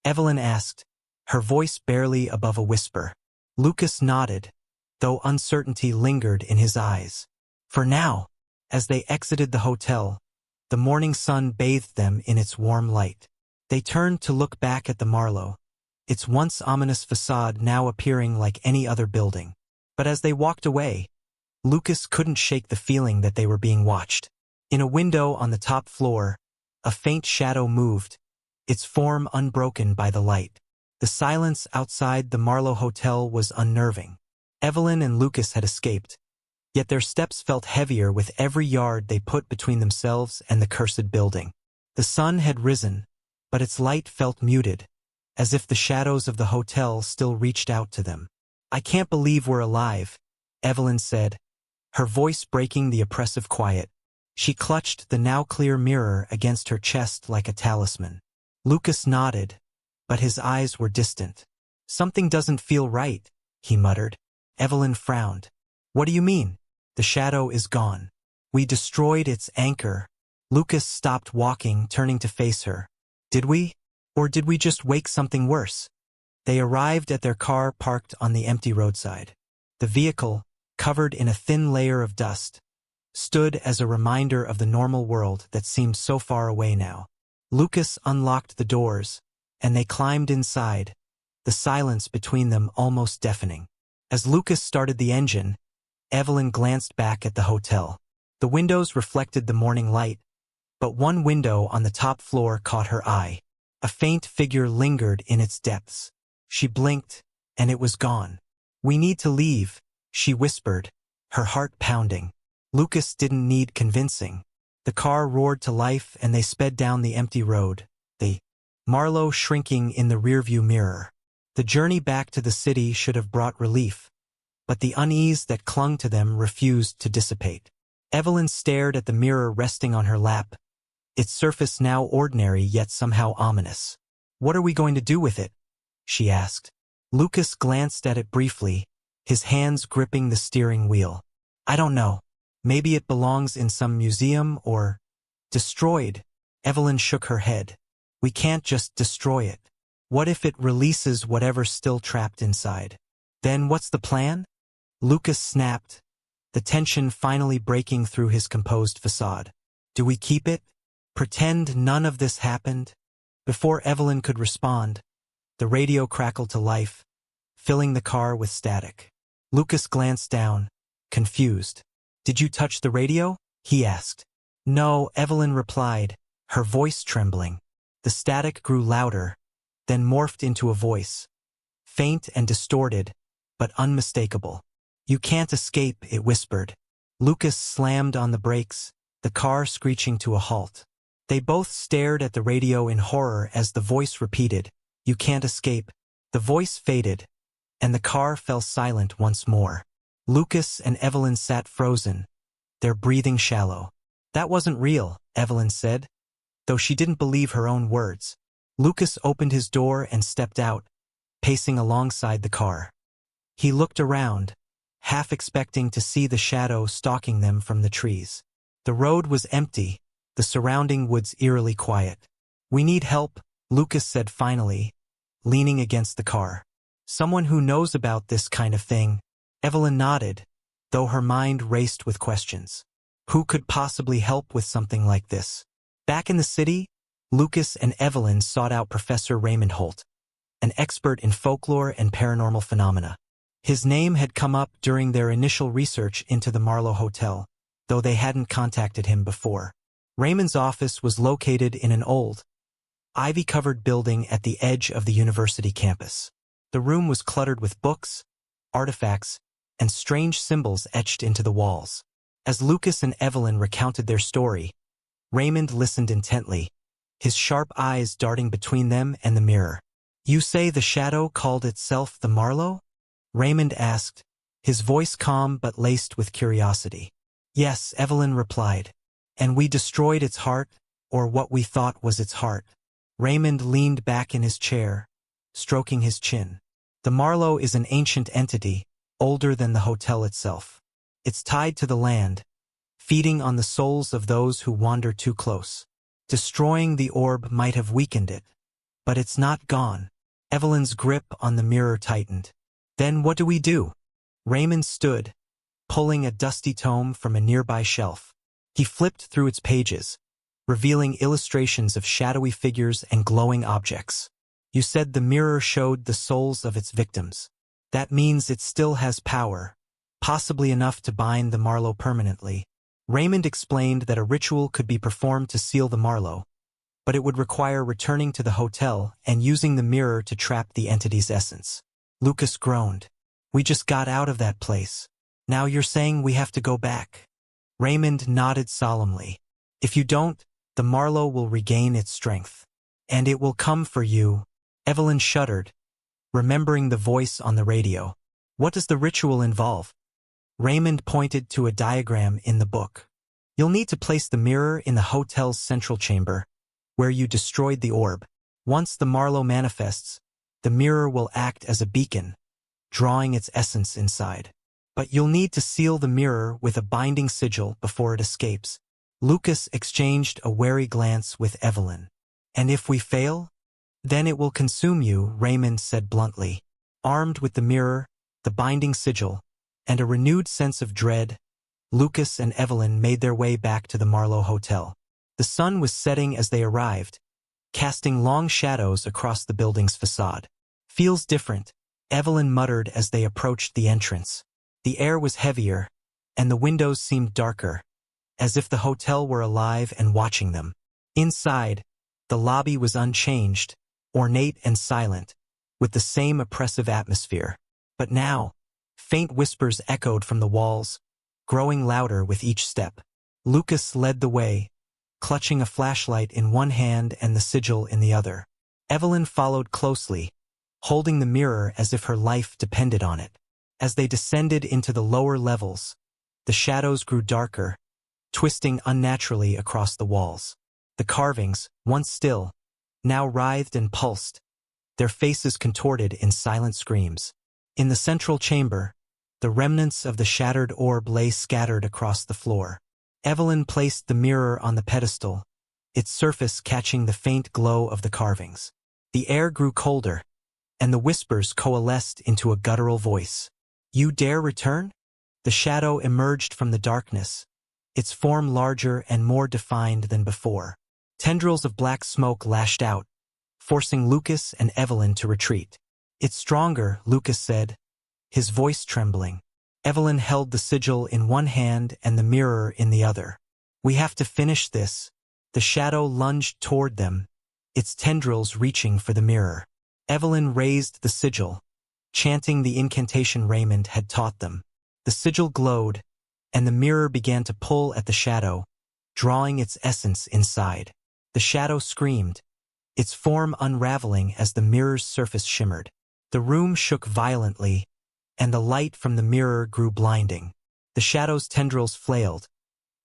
Evelyn asked, her voice barely above a whisper. Lucas nodded, though uncertainty lingered in his eyes. "For now." As they exited the hotel, the morning sun bathed them in its warm light. They turned to look back at the Marlowe, its once ominous facade now appearing like any other building. But as they walked away, Lucas couldn't shake the feeling that they were being watched. In a window on the top floor, a faint shadow moved, its form unbroken by the light. The silence outside the Marlowe Hotel was unnerving. Evelyn and Lucas had escaped, yet their steps felt heavier with every yard they put between themselves and the cursed building. The sun had risen, but its light felt muted, as if the shadows of the hotel still reached out to them. "I can't believe we're alive," Evelyn said, her voice breaking the oppressive quiet. She clutched the now clear mirror against her chest like a talisman. Lucas nodded, but his eyes were distant. Something doesn't feel right, he muttered. Evelyn frowned. What do you mean? The shadow is gone. We destroyed its anchor. Lucas stopped walking, turning to face her. Did we? Or did we just wake something worse? They arrived at their car parked on the empty roadside. The vehicle, covered in a thin layer of dust, stood as a reminder of the normal world that seemed so far away now. Lucas unlocked the doors, and they climbed inside, the silence between them almost deafening. As Lucas started the engine, Evelyn glanced back at the hotel. The windows reflected the morning light, but one window on the top floor caught her eye. A faint figure lingered in its depths. She blinked, and it was gone. We need to leave, she whispered, her heart pounding. Lucas didn't need convincing. The car roared to life and they sped down the empty road, the Marlowe shrinking in the rearview mirror. The journey back to the city should have brought relief, but the unease that clung to them refused to dissipate. Evelyn stared at the mirror resting on her lap, its surface now ordinary yet somehow ominous. What are we going to do with it? She asked. Lucas glanced at it briefly, his hands gripping the steering wheel. I don't know. Maybe it belongs in some museum or destroyed. Evelyn shook her head. We can't just destroy it. What if it releases whatever's still trapped inside? Then what's the plan? Lucas snapped, the tension finally breaking through his composed facade. Do we keep it? Pretend none of this happened? Before Evelyn could respond, the radio crackled to life, filling the car with static. Lucas glanced down, confused. Did you touch the radio? He asked. No, Evelyn replied, her voice trembling. The static grew louder, then morphed into a voice. Faint and distorted, but unmistakable. You can't escape, it whispered. Lucas slammed on the brakes, the car screeching to a halt. They both stared at the radio in horror as the voice repeated, You can't escape. The voice faded, and the car fell silent once more. Lucas and Evelyn sat frozen, their breathing shallow. That wasn't real, Evelyn said, though she didn't believe her own words. Lucas opened his door and stepped out, pacing alongside the car. He looked around, half expecting to see the shadow stalking them from the trees. The road was empty, the surrounding woods eerily quiet. We need help, Lucas said finally, leaning against the car. Someone who knows about this kind of thing. Evelyn nodded, though her mind raced with questions. Who could possibly help with something like this? Back in the city, Lucas and Evelyn sought out Professor Raymond Holt, an expert in folklore and paranormal phenomena. His name had come up during their initial research into the Marlowe Hotel, though they hadn't contacted him before. Raymond's office was located in an old, ivy-covered building at the edge of the university campus. The room was cluttered with books, artifacts, and strange symbols etched into the walls. As Lucas and Evelyn recounted their story, Raymond listened intently, his sharp eyes darting between them and the mirror. You say the shadow called itself the Marlowe? Raymond asked, his voice calm but laced with curiosity. Yes, Evelyn replied. And we destroyed its heart, or what we thought was its heart. Raymond leaned back in his chair, stroking his chin. The Marlowe is an ancient entity, older than the hotel itself. It's tied to the land, feeding on the souls of those who wander too close. Destroying the orb might have weakened it, but it's not gone. Evelyn's grip on the mirror tightened. Then what do we do? Raymond stood, pulling a dusty tome from a nearby shelf. He flipped through its pages, revealing illustrations of shadowy figures and glowing objects. You said the mirror showed the souls of its victims. That means it still has power, possibly enough to bind the Marlowe permanently. Raymond explained that a ritual could be performed to seal the Marlowe, but it would require returning to the hotel and using the mirror to trap the entity's essence. Lucas groaned. We just got out of that place. Now you're saying we have to go back. Raymond nodded solemnly. If you don't, the Marlowe will regain its strength. And it will come for you. Evelyn shuddered, remembering the voice on the radio. What does the ritual involve? Raymond pointed to a diagram in the book. You'll need to place the mirror in the hotel's central chamber, where you destroyed the orb. Once the Marlowe manifests, the mirror will act as a beacon, drawing its essence inside. But you'll need to seal the mirror with a binding sigil before it escapes. Lucas exchanged a wary glance with Evelyn. And if we fail? Then it will consume you, Raymond said bluntly. Armed with the mirror, the binding sigil, and a renewed sense of dread, Lucas and Evelyn made their way back to the Marlowe Hotel. The sun was setting as they arrived, casting long shadows across the building's facade. Feels different, Evelyn muttered as they approached the entrance. The air was heavier, and the windows seemed darker, as if the hotel were alive and watching them. Inside, the lobby was unchanged, ornate and silent, with the same oppressive atmosphere. But now, faint whispers echoed from the walls, growing louder with each step. Lucas led the way, clutching a flashlight in one hand and the sigil in the other. Evelyn followed closely, holding the mirror as if her life depended on it. As they descended into the lower levels, the shadows grew darker, twisting unnaturally across the walls. The carvings, once still, now writhed and pulsed, their faces contorted in silent screams. In the central chamber, the remnants of the shattered orb lay scattered across the floor. Evelyn placed the mirror on the pedestal, its surface catching the faint glow of the carvings. The air grew colder, and the whispers coalesced into a guttural voice. You dare return? The shadow emerged from the darkness, its form larger and more defined than before. Tendrils of black smoke lashed out, forcing Lucas and Evelyn to retreat. It's stronger, Lucas said, his voice trembling. Evelyn held the sigil in one hand and the mirror in the other. We have to finish this. The shadow lunged toward them, its tendrils reaching for the mirror. Evelyn raised the sigil, chanting the incantation Raymond had taught them. The sigil glowed, and the mirror began to pull at the shadow, drawing its essence inside. The shadow screamed, its form unraveling as the mirror's surface shimmered. The room shook violently, and the light from the mirror grew blinding. The shadow's tendrils flailed,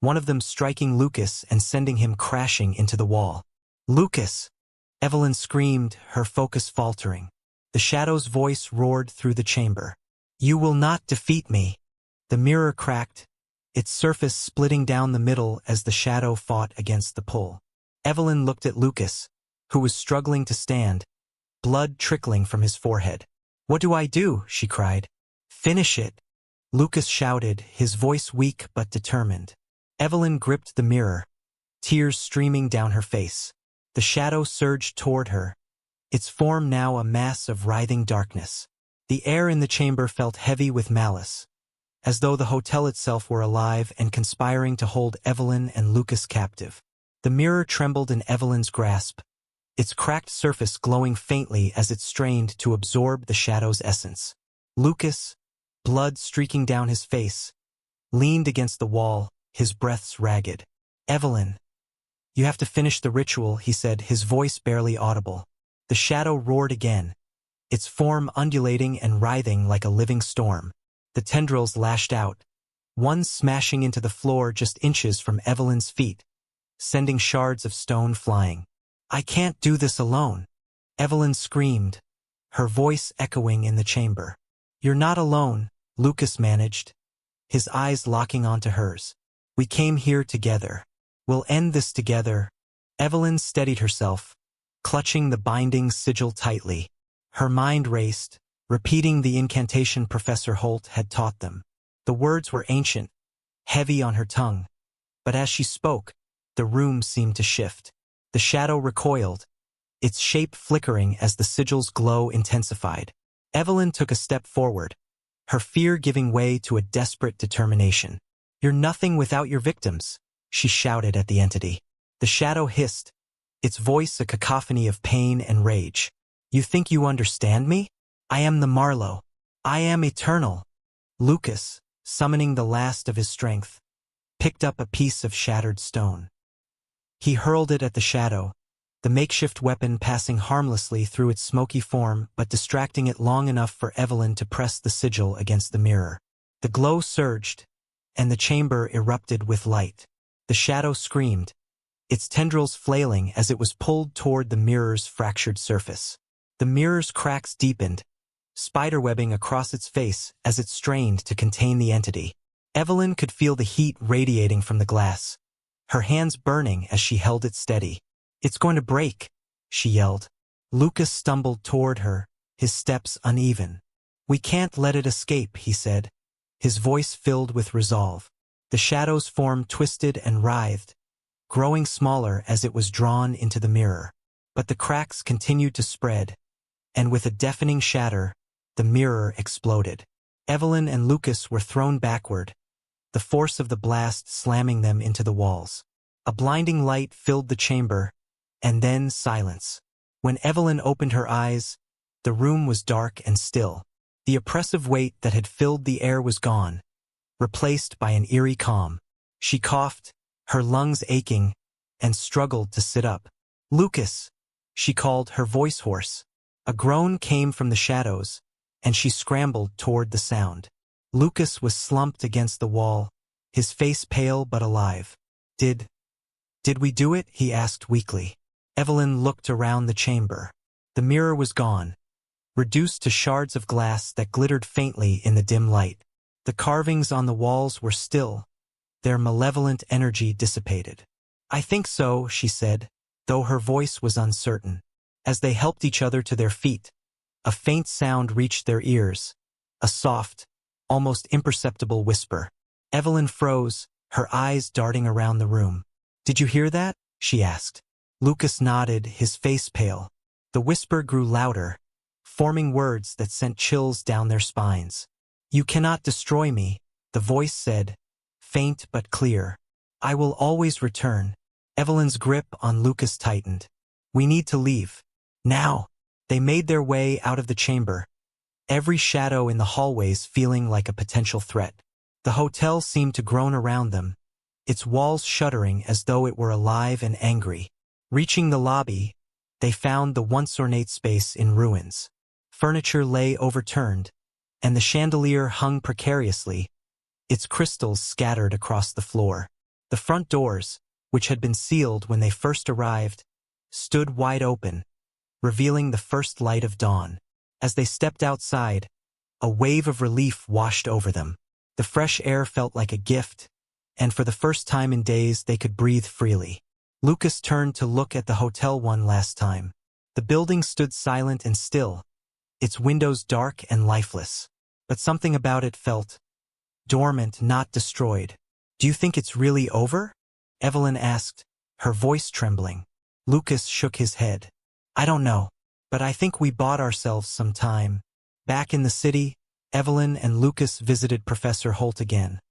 one of them striking Lucas and sending him crashing into the wall. Lucas! Evelyn screamed, her focus faltering. The shadow's voice roared through the chamber. You will not defeat me. The mirror cracked, its surface splitting down the middle as the shadow fought against the pull. Evelyn looked at Lucas, who was struggling to stand, blood trickling from his forehead. What do I do? She cried. Finish it, Lucas shouted, his voice weak but determined. Evelyn gripped the mirror, tears streaming down her face. The shadow surged toward her, its form now a mass of writhing darkness. The air in the chamber felt heavy with malice, as though the hotel itself were alive and conspiring to hold Evelyn and Lucas captive. The mirror trembled in Evelyn's grasp, its cracked surface glowing faintly as it strained to absorb the shadow's essence. Lucas, blood streaking down his face, leaned against the wall, his breaths ragged. Evelyn, you have to finish the ritual, he said, his voice barely audible. The shadow roared again, its form undulating and writhing like a living storm. The tendrils lashed out, one smashing into the floor just inches from Evelyn's feet, sending shards of stone flying. I can't do this alone, Evelyn screamed, her voice echoing in the chamber. You're not alone, Lucas managed, his eyes locking onto hers. We came here together. We'll end this together. Evelyn steadied herself, clutching the binding sigil tightly. Her mind raced, repeating the incantation Professor Holt had taught them. The words were ancient, heavy on her tongue, but as she spoke, the room seemed to shift. The shadow recoiled, its shape flickering as the sigil's glow intensified. Evelyn took a step forward, her fear giving way to a desperate determination. You're nothing without your victims, she shouted at the entity. The shadow hissed, its voice a cacophony of pain and rage. You think you understand me? I am the Marlowe. I am eternal. Lucas, summoning the last of his strength, picked up a piece of shattered stone. He hurled it at the shadow, the makeshift weapon passing harmlessly through its smoky form but distracting it long enough for Evelyn to press the sigil against the mirror. The glow surged, and the chamber erupted with light. The shadow screamed, its tendrils flailing as it was pulled toward the mirror's fractured surface. The mirror's cracks deepened, spiderwebbing across its face as it strained to contain the entity. Evelyn could feel the heat radiating from the glass, her hands burning as she held it steady. "It's going to break," she yelled. Lucas stumbled toward her, his steps uneven. "We can't let it escape," he said, his voice filled with resolve. The shadow's form twisted and writhed, growing smaller as it was drawn into the mirror. But the cracks continued to spread, and with a deafening shatter, the mirror exploded. Evelyn and Lucas were thrown backward, the force of the blast slamming them into the walls. A blinding light filled the chamber, and then silence. When Evelyn opened her eyes, the room was dark and still. The oppressive weight that had filled the air was gone, replaced by an eerie calm. She coughed, her lungs aching, and struggled to sit up. "Lucas," she called, her voice hoarse. A groan came from the shadows, and she scrambled toward the sound. Lucas was slumped against the wall, his face pale but alive. Did we do it?" he asked weakly. Evelyn looked around the chamber. The mirror was gone, reduced to shards of glass that glittered faintly in the dim light. The carvings on the walls were still, their malevolent energy dissipated. "I think so," she said, though her voice was uncertain. As they helped each other to their feet, a faint sound reached their ears, a soft, almost imperceptible whisper. Evelyn froze, her eyes darting around the room. "Did you hear that?" she asked. Lucas nodded, his face pale. The whisper grew louder, forming words that sent chills down their spines. "You cannot destroy me," the voice said, faint but clear. "I will always return." Evelyn's grip on Lucas tightened. "We need to leave. Now." They made their way out of the chamber, every shadow in the hallways feeling like a potential threat. The hotel seemed to groan around them, its walls shuddering as though it were alive and angry. Reaching the lobby, they found the once ornate space in ruins. Furniture lay overturned, and the chandelier hung precariously, its crystals scattered across the floor. The front doors, which had been sealed when they first arrived, stood wide open, revealing the first light of dawn. As they stepped outside, a wave of relief washed over them. The fresh air felt like a gift, and for the first time in days they could breathe freely. Lucas turned to look at the hotel one last time. The building stood silent and still, its windows dark and lifeless. But something about it felt dormant, not destroyed. "Do you think it's really over?" Evelyn asked, her voice trembling. Lucas shook his head. "I don't know, but I think we bought ourselves some time." Back in the city, Evelyn and Lucas visited Professor Holt again,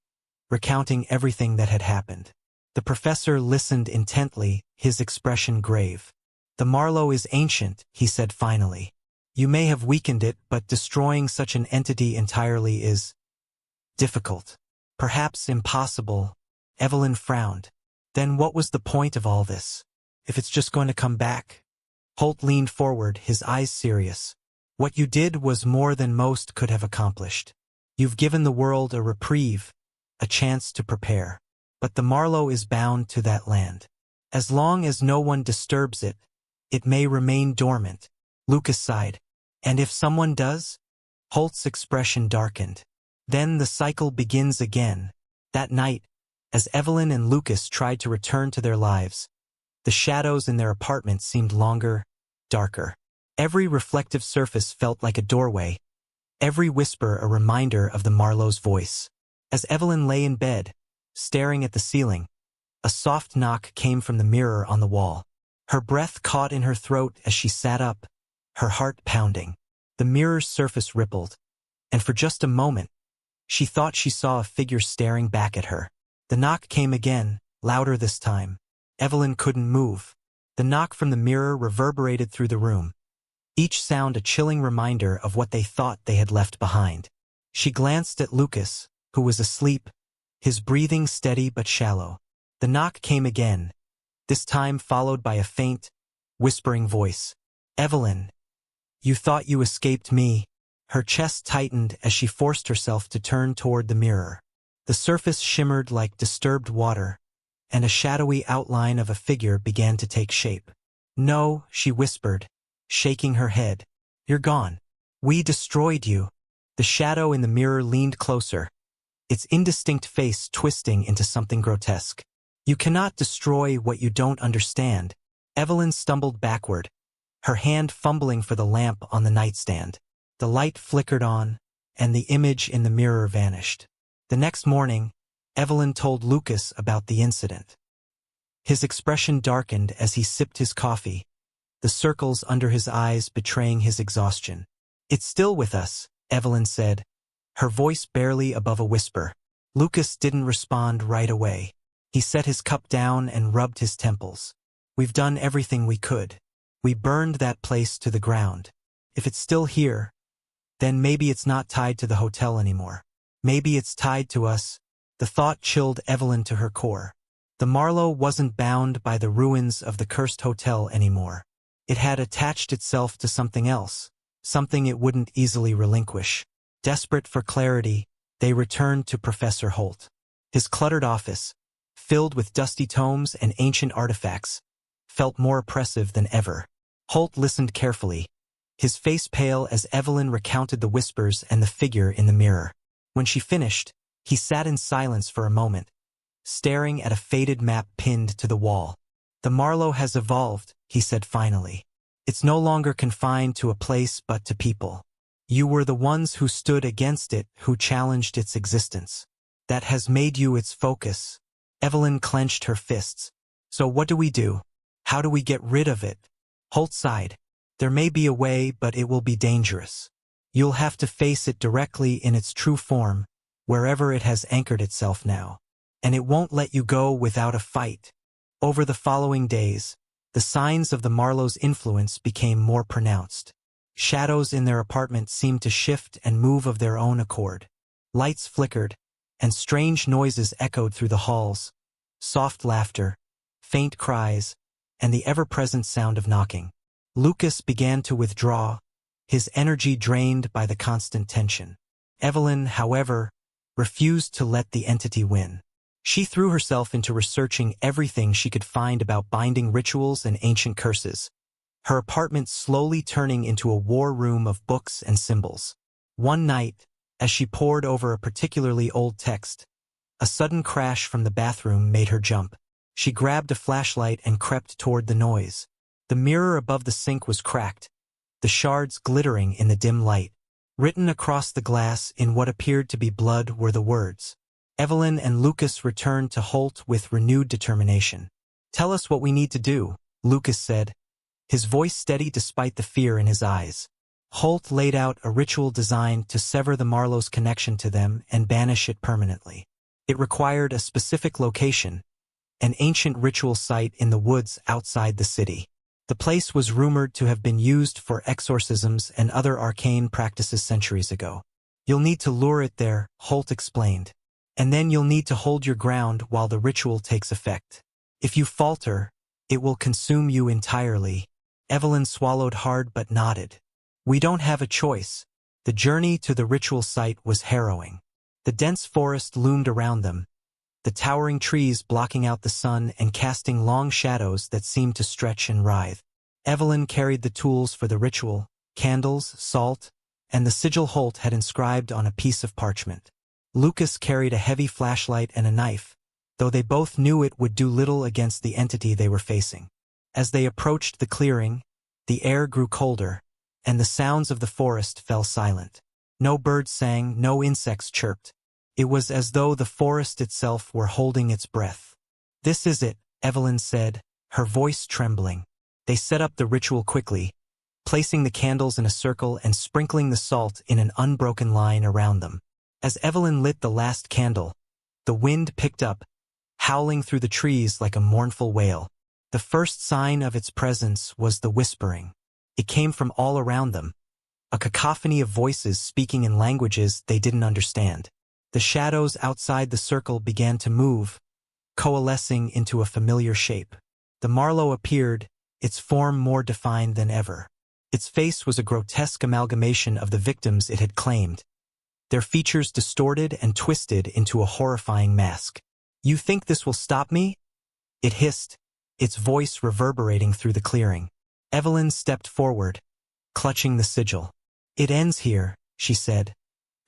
recounting everything that had happened. The professor listened intently, his expression grave. "The Marlowe is ancient," he said finally. "You may have weakened it, but destroying such an entity entirely is difficult. Perhaps impossible." Evelyn frowned. "Then what was the point of all this, if it's just going to come back?" Holt leaned forward, his eyes serious. "What you did was more than most could have accomplished. You've given the world a reprieve, a chance to prepare. But the Marlowe is bound to that land. As long as no one disturbs it, it may remain dormant." Lucas sighed. "And if someone does?" Holt's expression darkened. "Then the cycle begins again." That night, as Evelyn and Lucas tried to return to their lives, the shadows in their apartment seemed longer, darker. Every reflective surface felt like a doorway, every whisper a reminder of the Marlowe's voice. As Evelyn lay in bed, staring at the ceiling, a soft knock came from the mirror on the wall. Her breath caught in her throat as she sat up, her heart pounding. The mirror's surface rippled, and for just a moment, she thought she saw a figure staring back at her. The knock came again, louder this time. Evelyn couldn't move. The knock from the mirror reverberated through the room, each sound a chilling reminder of what they thought they had left behind. She glanced at Lucas, who was asleep, his breathing steady but shallow. The knock came again, this time followed by a faint, whispering voice. "Evelyn, you thought you escaped me." Her chest tightened as she forced herself to turn toward the mirror. The surface shimmered like disturbed water, and a shadowy outline of a figure began to take shape. "No," she whispered, shaking her head. You're gone. We destroyed you. The shadow in the mirror leaned closer, its indistinct face twisting into something grotesque. You cannot destroy what you don't understand. Evelyn stumbled backward, her hand fumbling for the lamp on the nightstand. The light flickered on, and the image in the mirror vanished. The next morning, Evelyn told Lucas about the incident. His expression darkened as he sipped his coffee, the circles under his eyes betraying his exhaustion. "It's still with us," Evelyn said, her voice barely above a whisper. Lucas didn't respond right away. He set his cup down and rubbed his temples. "We've done everything we could. We burned that place to the ground. If it's still here, then maybe it's not tied to the hotel anymore. Maybe it's tied to us." The thought chilled Evelyn to her core. The Marlowe wasn't bound by the ruins of the cursed hotel anymore. It had attached itself to something else, something it wouldn't easily relinquish. Desperate for clarity, they returned to Professor Holt. His cluttered office, filled with dusty tomes and ancient artifacts, felt more oppressive than ever. Holt listened carefully, his face pale as Evelyn recounted the whispers and the figure in the mirror. When she finished, he sat in silence for a moment, staring at a faded map pinned to the wall. "The Marlowe has evolved," he said finally. "It's no longer confined to a place but to people. You were the ones who stood against it, who challenged its existence. That has made you its focus." Evelyn clenched her fists. "So what do we do? How do we get rid of it?" Holt sighed. "There may be a way, but it will be dangerous. You'll have to face it directly in its true form, wherever it has anchored itself now. And it won't let you go without a fight." Over the following days, the signs of the Marlowe's influence became more pronounced. Shadows in their apartment seemed to shift and move of their own accord. Lights flickered, and strange noises echoed through the halls. Soft laughter, faint cries, and the ever-present sound of knocking. Lucas began to withdraw, his energy drained by the constant tension. Evelyn, however, refused to let the entity win. She threw herself into researching everything she could find about binding rituals and ancient curses, her apartment slowly turning into a war room of books and symbols. One night, as she pored over a particularly old text, a sudden crash from the bathroom made her jump. She grabbed a flashlight and crept toward the noise. The mirror above the sink was cracked, the shards glittering in the dim light. Written across the glass in what appeared to be blood were the words. Evelyn and Lucas returned to Holt with renewed determination. "Tell us what we need to do," Lucas said, his voice steady despite the fear in his eyes. Holt laid out a ritual designed to sever the Marlowe's connection to them and banish it permanently. It required a specific location, an ancient ritual site in the woods outside the city. The place was rumored to have been used for exorcisms and other arcane practices centuries ago. "You'll need to lure it there," Holt explained. "And then you'll need to hold your ground while the ritual takes effect. If you falter, it will consume you entirely." Evelyn swallowed hard but nodded. "We don't have a choice." The journey to the ritual site was harrowing. The dense forest loomed around them, the towering trees blocking out the sun and casting long shadows that seemed to stretch and writhe. Evelyn carried the tools for the ritual, candles, salt, and the sigil Holt had inscribed on a piece of parchment. Lucas carried a heavy flashlight and a knife, though they both knew it would do little against the entity they were facing. As they approached the clearing, the air grew colder, and the sounds of the forest fell silent. No birds sang, no insects chirped. It was as though the forest itself were holding its breath. "This is it," Evelyn said, her voice trembling. They set up the ritual quickly, placing the candles in a circle and sprinkling the salt in an unbroken line around them. As Evelyn lit the last candle, the wind picked up, howling through the trees like a mournful wail. The first sign of its presence was the whispering. It came from all around them, a cacophony of voices speaking in languages they didn't understand. The shadows outside the circle began to move, coalescing into a familiar shape. The Marlowe appeared, its form more defined than ever. Its face was a grotesque amalgamation of the victims it had claimed, their features distorted and twisted into a horrifying mask. "You think this will stop me?" it hissed, its voice reverberating through the clearing. Evelyn stepped forward, clutching the sigil. "It ends here," she said,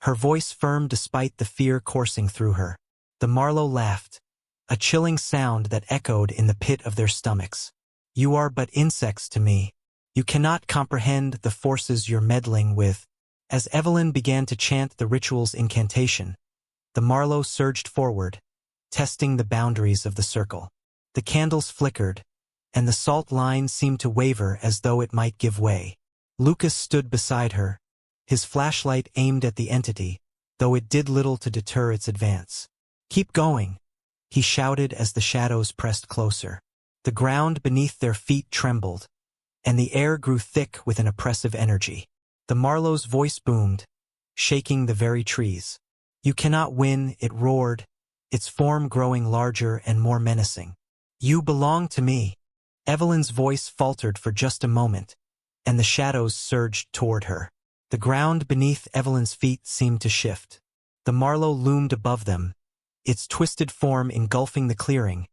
her voice firm despite the fear coursing through her. The Marlowe laughed, a chilling sound that echoed in the pit of their stomachs. "You are but insects to me. You cannot comprehend the forces you're meddling with." As Evelyn began to chant the ritual's incantation, the Marlowe surged forward, testing the boundaries of the circle. The candles flickered, and the salt line seemed to waver as though it might give way. Lucas stood beside her, his flashlight aimed at the entity, though it did little to deter its advance. "Keep going," he shouted as the shadows pressed closer. The ground beneath their feet trembled, and the air grew thick with an oppressive energy. The Marlowe's voice boomed, shaking the very trees. "You cannot win," it roared, its form growing larger and more menacing. "You belong to me." Evelyn's voice faltered for just a moment, and the shadows surged toward her. The ground beneath Evelyn's feet seemed to shift. The Marlowe loomed above them, its twisted form engulfing the clearing,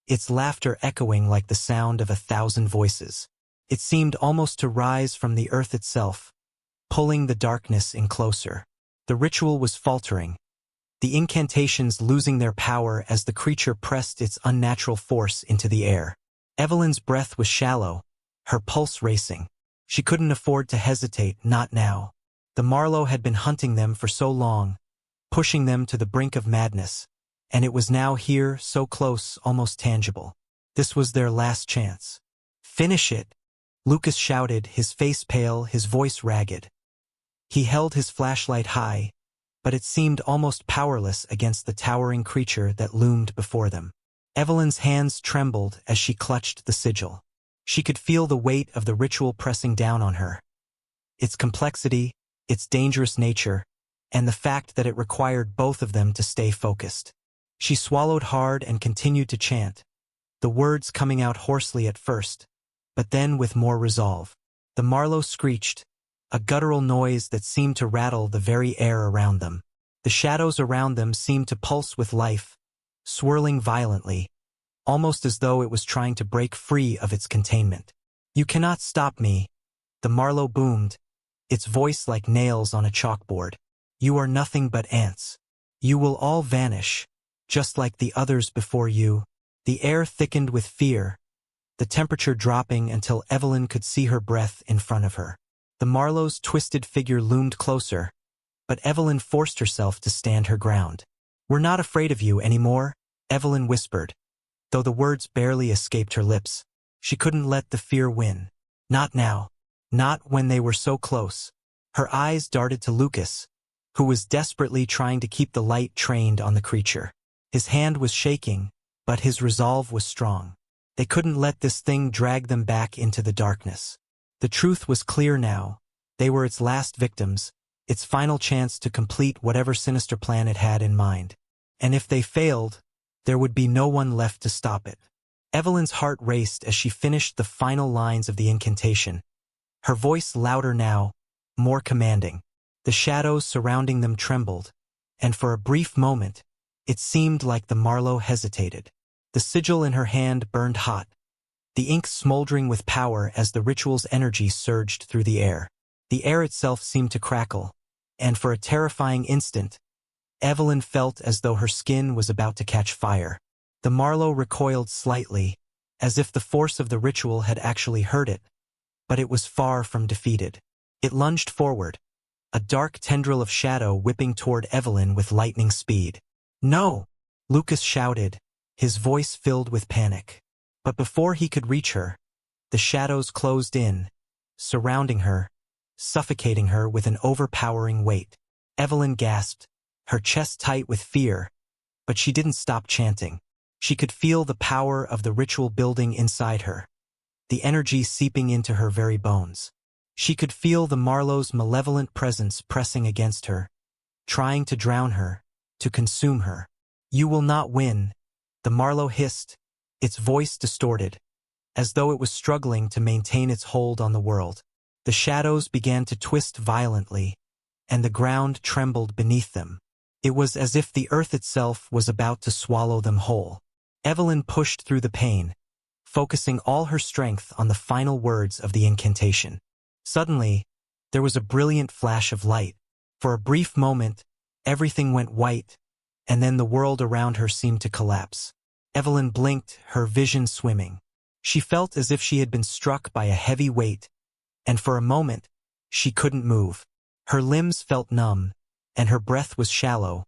its laughter echoing like the sound of 1,000 voices. It seemed almost to rise from the earth itself, pulling the darkness in closer. The ritual was faltering, the incantations losing their power as the creature pressed its unnatural force into the air. Evelyn's breath was shallow, her pulse racing. She couldn't afford to hesitate, not now. The Marlowe had been hunting them for so long, pushing them to the brink of madness, and it was now here, so close, almost tangible. This was their last chance. "Finish it," Lucas shouted, his face pale, his voice ragged. He held his flashlight high, but it seemed almost powerless against the towering creature that loomed before them. Evelyn's hands trembled as she clutched the sigil. She could feel the weight of the ritual pressing down on her. Its complexity, its dangerous nature, and the fact that it required both of them to stay focused. She swallowed hard and continued to chant, the words coming out hoarsely at first, but then with more resolve. The Marlowe screeched, a guttural noise that seemed to rattle the very air around them. The shadows around them seemed to pulse with life, swirling violently, almost as though it was trying to break free of its containment. "You cannot stop me," the Marlowe boomed, its voice like nails on a chalkboard. "You are nothing but ants. You will all vanish, just like the others before you." The air thickened with fear, the temperature dropping until Evelyn could see her breath in front of her. The Marlowe's twisted figure loomed closer, but Evelyn forced herself to stand her ground. "We're not afraid of you anymore," Evelyn whispered, though the words barely escaped her lips. She couldn't let the fear win. Not now. Not when they were so close. Her eyes darted to Lucas, who was desperately trying to keep the light trained on the creature. His hand was shaking, but his resolve was strong. They couldn't let this thing drag them back into the darkness. The truth was clear now. They were its last victims, its final chance to complete whatever sinister plan it had in mind. And if they failed, there would be no one left to stop it. Evelyn's heart raced as she finished the final lines of the incantation, her voice louder now, more commanding. The shadows surrounding them trembled, and for a brief moment, it seemed like the Marlowe hesitated. The sigil in her hand burned hot, the ink smoldering with power as the ritual's energy surged through the air. The air itself seemed to crackle, and for a terrifying instant, Evelyn felt as though her skin was about to catch fire. The Marlowe recoiled slightly, as if the force of the ritual had actually hurt it, but it was far from defeated. It lunged forward, a dark tendril of shadow whipping toward Evelyn with lightning speed. "No!" Lucas shouted, his voice filled with panic. But before he could reach her, the shadows closed in, surrounding her, suffocating her with an overpowering weight. Evelyn gasped, her chest tight with fear, but she didn't stop chanting. She could feel the power of the ritual building inside her, the energy seeping into her very bones. She could feel the Marlowe's malevolent presence pressing against her, trying to drown her, to consume her. "You will not win," the Marlowe hissed, its voice distorted, as though it was struggling to maintain its hold on the world. The shadows began to twist violently, and the ground trembled beneath them. It was as if the earth itself was about to swallow them whole. Evelyn pushed through the pain, focusing all her strength on the final words of the incantation. Suddenly, there was a brilliant flash of light. For a brief moment, everything went white, and then the world around her seemed to collapse. Evelyn blinked, her vision swimming. She felt as if she had been struck by a heavy weight, and for a moment, she couldn't move. Her limbs felt numb, and her breath was shallow,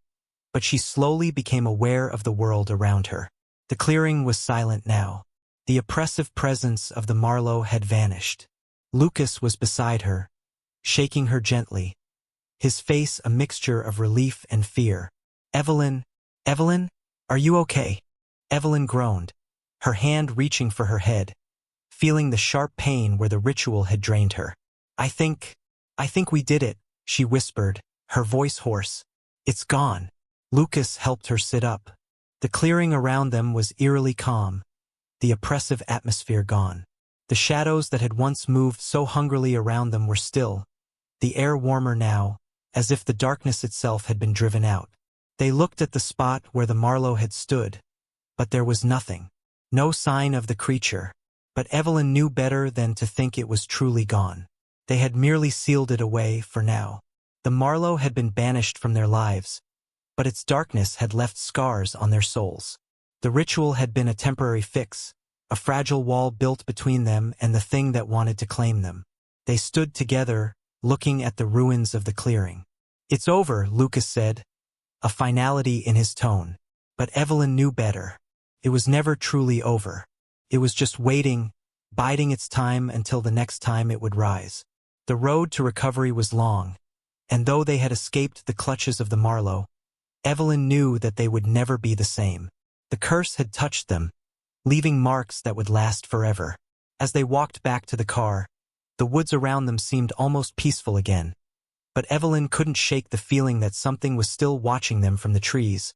but she slowly became aware of the world around her. The clearing was silent now. The oppressive presence of the Marlowe had vanished. Lucas was beside her, shaking her gently, his face a mixture of relief and fear. Evelyn, Evelyn, are you okay? Evelyn groaned, her hand reaching for her head, feeling the sharp pain where the ritual had drained her. I think we did it, she whispered, her voice hoarse. It's gone. Lucas helped her sit up. The clearing around them was eerily calm, the oppressive atmosphere gone. The shadows that had once moved so hungrily around them were still, the air warmer now, as if the darkness itself had been driven out. They looked at the spot where the Marlowe had stood, but there was nothing. No sign of the creature. But Evelyn knew better than to think it was truly gone. They had merely sealed it away for now. The Marlowe had been banished from their lives, but its darkness had left scars on their souls. The ritual had been a temporary fix, a fragile wall built between them and the thing that wanted to claim them. They stood together, looking at the ruins of the clearing. It's over, Lucas said, a finality in his tone. But Evelyn knew better. It was never truly over. It was just waiting, biding its time until the next time it would rise. The road to recovery was long, and though they had escaped the clutches of the Marlowe, Evelyn knew that they would never be the same. The curse had touched them, leaving marks that would last forever. As they walked back to the car, the woods around them seemed almost peaceful again. But Evelyn couldn't shake the feeling that something was still watching them from the trees,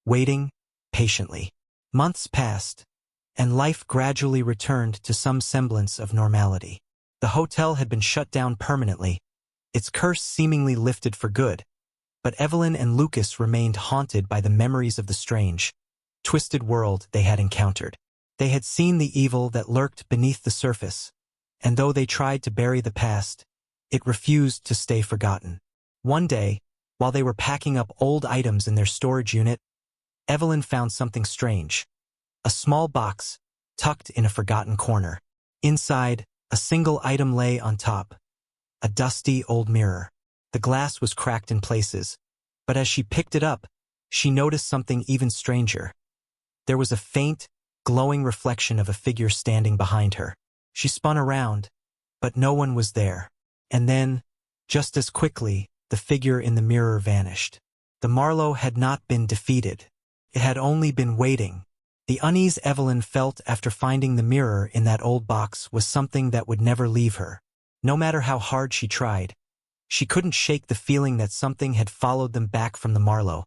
waiting patiently. Months passed, and life gradually returned to some semblance of normality. The hotel had been shut down permanently, its curse seemingly lifted for good, but Evelyn and Lucas remained haunted by the memories of the strange, twisted world they had encountered. They had seen the evil that lurked beneath the surface, and though they tried to bury the past, it refused to stay forgotten. One day, while they were packing up old items in their storage unit, Evelyn found something strange. A small box, tucked in a forgotten corner. Inside, a single item lay on top. A dusty old mirror. The glass was cracked in places, but as she picked it up, she noticed something even stranger. There was a faint, glowing reflection of a figure standing behind her. She spun around, but no one was there. And then, just as quickly, the figure in the mirror vanished. The Marlowe had not been defeated. It had only been waiting. The unease Evelyn felt after finding the mirror in that old box was something that would never leave her. No matter how hard she tried, she couldn't shake the feeling that something had followed them back from the Marlowe,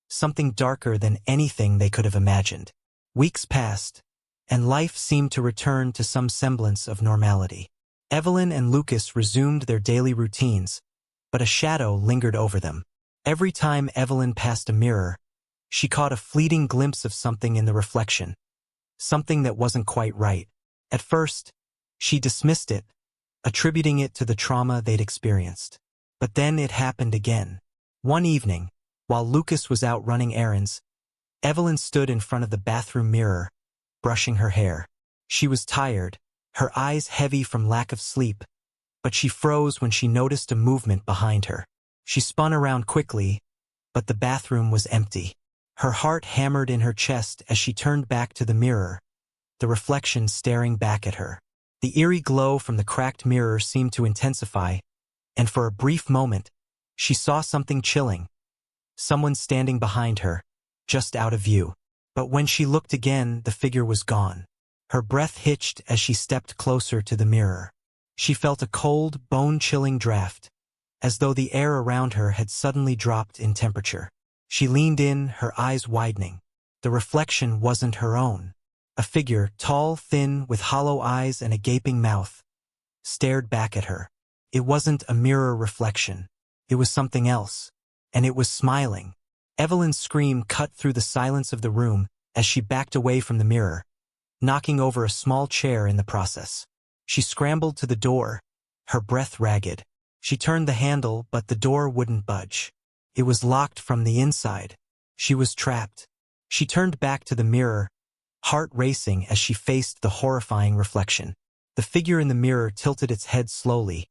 something darker than anything they could have imagined. Weeks passed, and life seemed to return to some semblance of normality. Evelyn and Lucas resumed their daily routines, but a shadow lingered over them. Every time Evelyn passed a mirror, she caught a fleeting glimpse of something in the reflection, something that wasn't quite right. At first, she dismissed it, attributing it to the trauma they'd experienced. But then it happened again. One evening, while Lucas was out running errands, Evelyn stood in front of the bathroom mirror, brushing her hair. She was tired, her eyes heavy from lack of sleep, but she froze when she noticed a movement behind her. She spun around quickly, but the bathroom was empty. Her heart hammered in her chest as she turned back to the mirror, the reflection staring back at her. The eerie glow from the cracked mirror seemed to intensify, and for a brief moment, she saw something chilling. Someone standing behind her, just out of view. But when she looked again, the figure was gone. Her breath hitched as she stepped closer to the mirror. She felt a cold, bone-chilling draft, as though the air around her had suddenly dropped in temperature. She leaned in, her eyes widening. The reflection wasn't her own. A figure, tall, thin, with hollow eyes and a gaping mouth, stared back at her. It wasn't a mirror reflection. It was something else. And it was smiling. Evelyn's scream cut through the silence of the room as she backed away from the mirror, knocking over a small chair in the process. She scrambled to the door, her breath ragged. She turned the handle, but the door wouldn't budge. It was locked from the inside. She was trapped. She turned back to the mirror, heart racing as she faced the horrifying reflection. The figure in the mirror tilted its head slowly,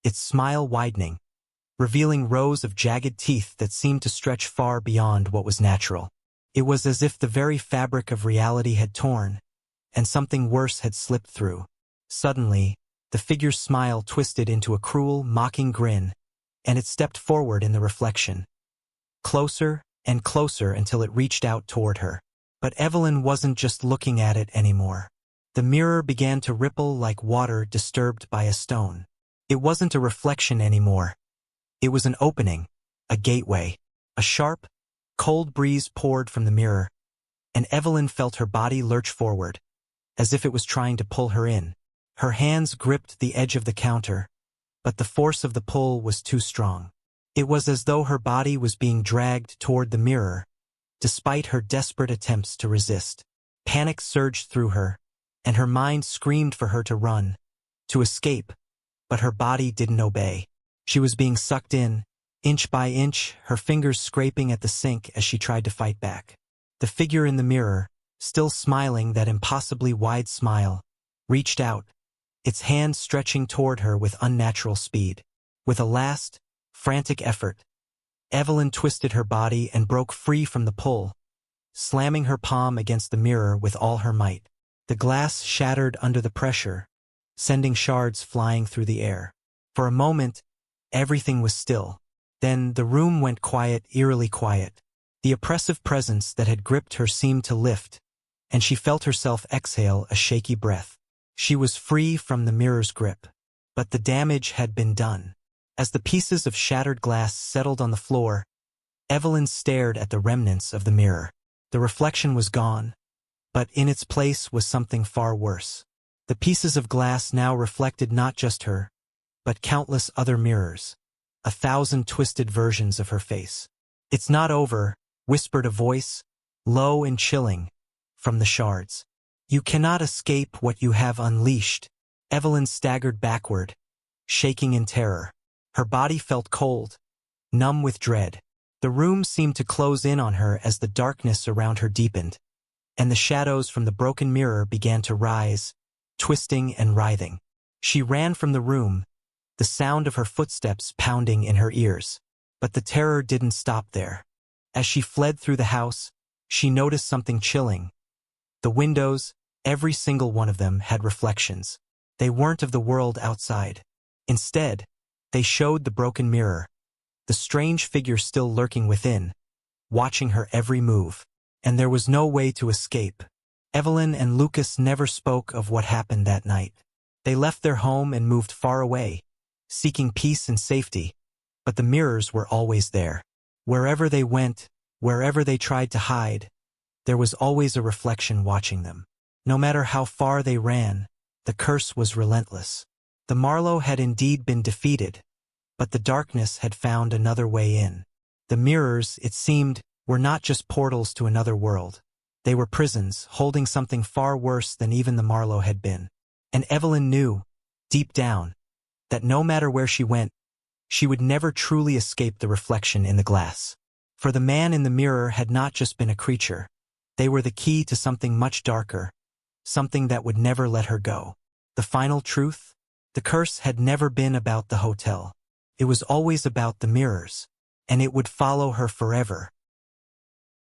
its smile widening, revealing rows of jagged teeth that seemed to stretch far beyond what was natural. It was as if the very fabric of reality had torn, and something worse had slipped through. Suddenly, the figure's smile twisted into a cruel, mocking grin, and it stepped forward in the reflection. Closer and closer until it reached out toward her. But Evelyn wasn't just looking at it anymore. The mirror began to ripple like water disturbed by a stone. It wasn't a reflection anymore. It was an opening, a gateway. A sharp, cold breeze poured from the mirror, and Evelyn felt her body lurch forward, as if it was trying to pull her in. Her hands gripped the edge of the counter, but the force of the pull was too strong. It was as though her body was being dragged toward the mirror, despite her desperate attempts to resist. Panic surged through her, and her mind screamed for her to run, to escape, but her body didn't obey. She was being sucked in, inch by inch, her fingers scraping at the sink as she tried to fight back. The figure in the mirror, still smiling that impossibly wide smile, reached out, its hand stretching toward her with unnatural speed. With a last, frantic effort, Evelyn twisted her body and broke free from the pull, slamming her palm against the mirror with all her might. The glass shattered under the pressure, sending shards flying through the air. For a moment, everything was still. Then the room went quiet, eerily quiet. The oppressive presence that had gripped her seemed to lift, and she felt herself exhale a shaky breath. She was free from the mirror's grip, but the damage had been done. As the pieces of shattered glass settled on the floor, Evelyn stared at the remnants of the mirror. The reflection was gone, but in its place was something far worse. The pieces of glass now reflected not just her, but countless other mirrors, 1,000 twisted versions of her face. "It's not over," whispered a voice, low and chilling, from the shards. "You cannot escape what you have unleashed." Evelyn staggered backward, shaking in terror. Her body felt cold, numb with dread. The room seemed to close in on her as the darkness around her deepened, and the shadows from the broken mirror began to rise, twisting and writhing. She ran from the room, the sound of her footsteps pounding in her ears. But the terror didn't stop there. As she fled through the house, she noticed something chilling. The windows, every single one of them, had reflections. They weren't of the world outside. Instead, they showed the broken mirror, the strange figure still lurking within, watching her every move. And there was no way to escape. Evelyn and Lucas never spoke of what happened that night. They left their home and moved far away, seeking peace and safety, but the mirrors were always there. Wherever they went, wherever they tried to hide, there was always a reflection watching them. No matter how far they ran, the curse was relentless. The Marlowe had indeed been defeated, but the darkness had found another way in. The mirrors, it seemed, were not just portals to another world. They were prisons, holding something far worse than even the Marlowe had been. And Evelyn knew, deep down, that no matter where she went, she would never truly escape the reflection in the glass. For the man in the mirror had not just been a creature. They were the key to something much darker, something that would never let her go. The final truth? The curse had never been about the hotel. It was always about the mirrors, and it would follow her forever.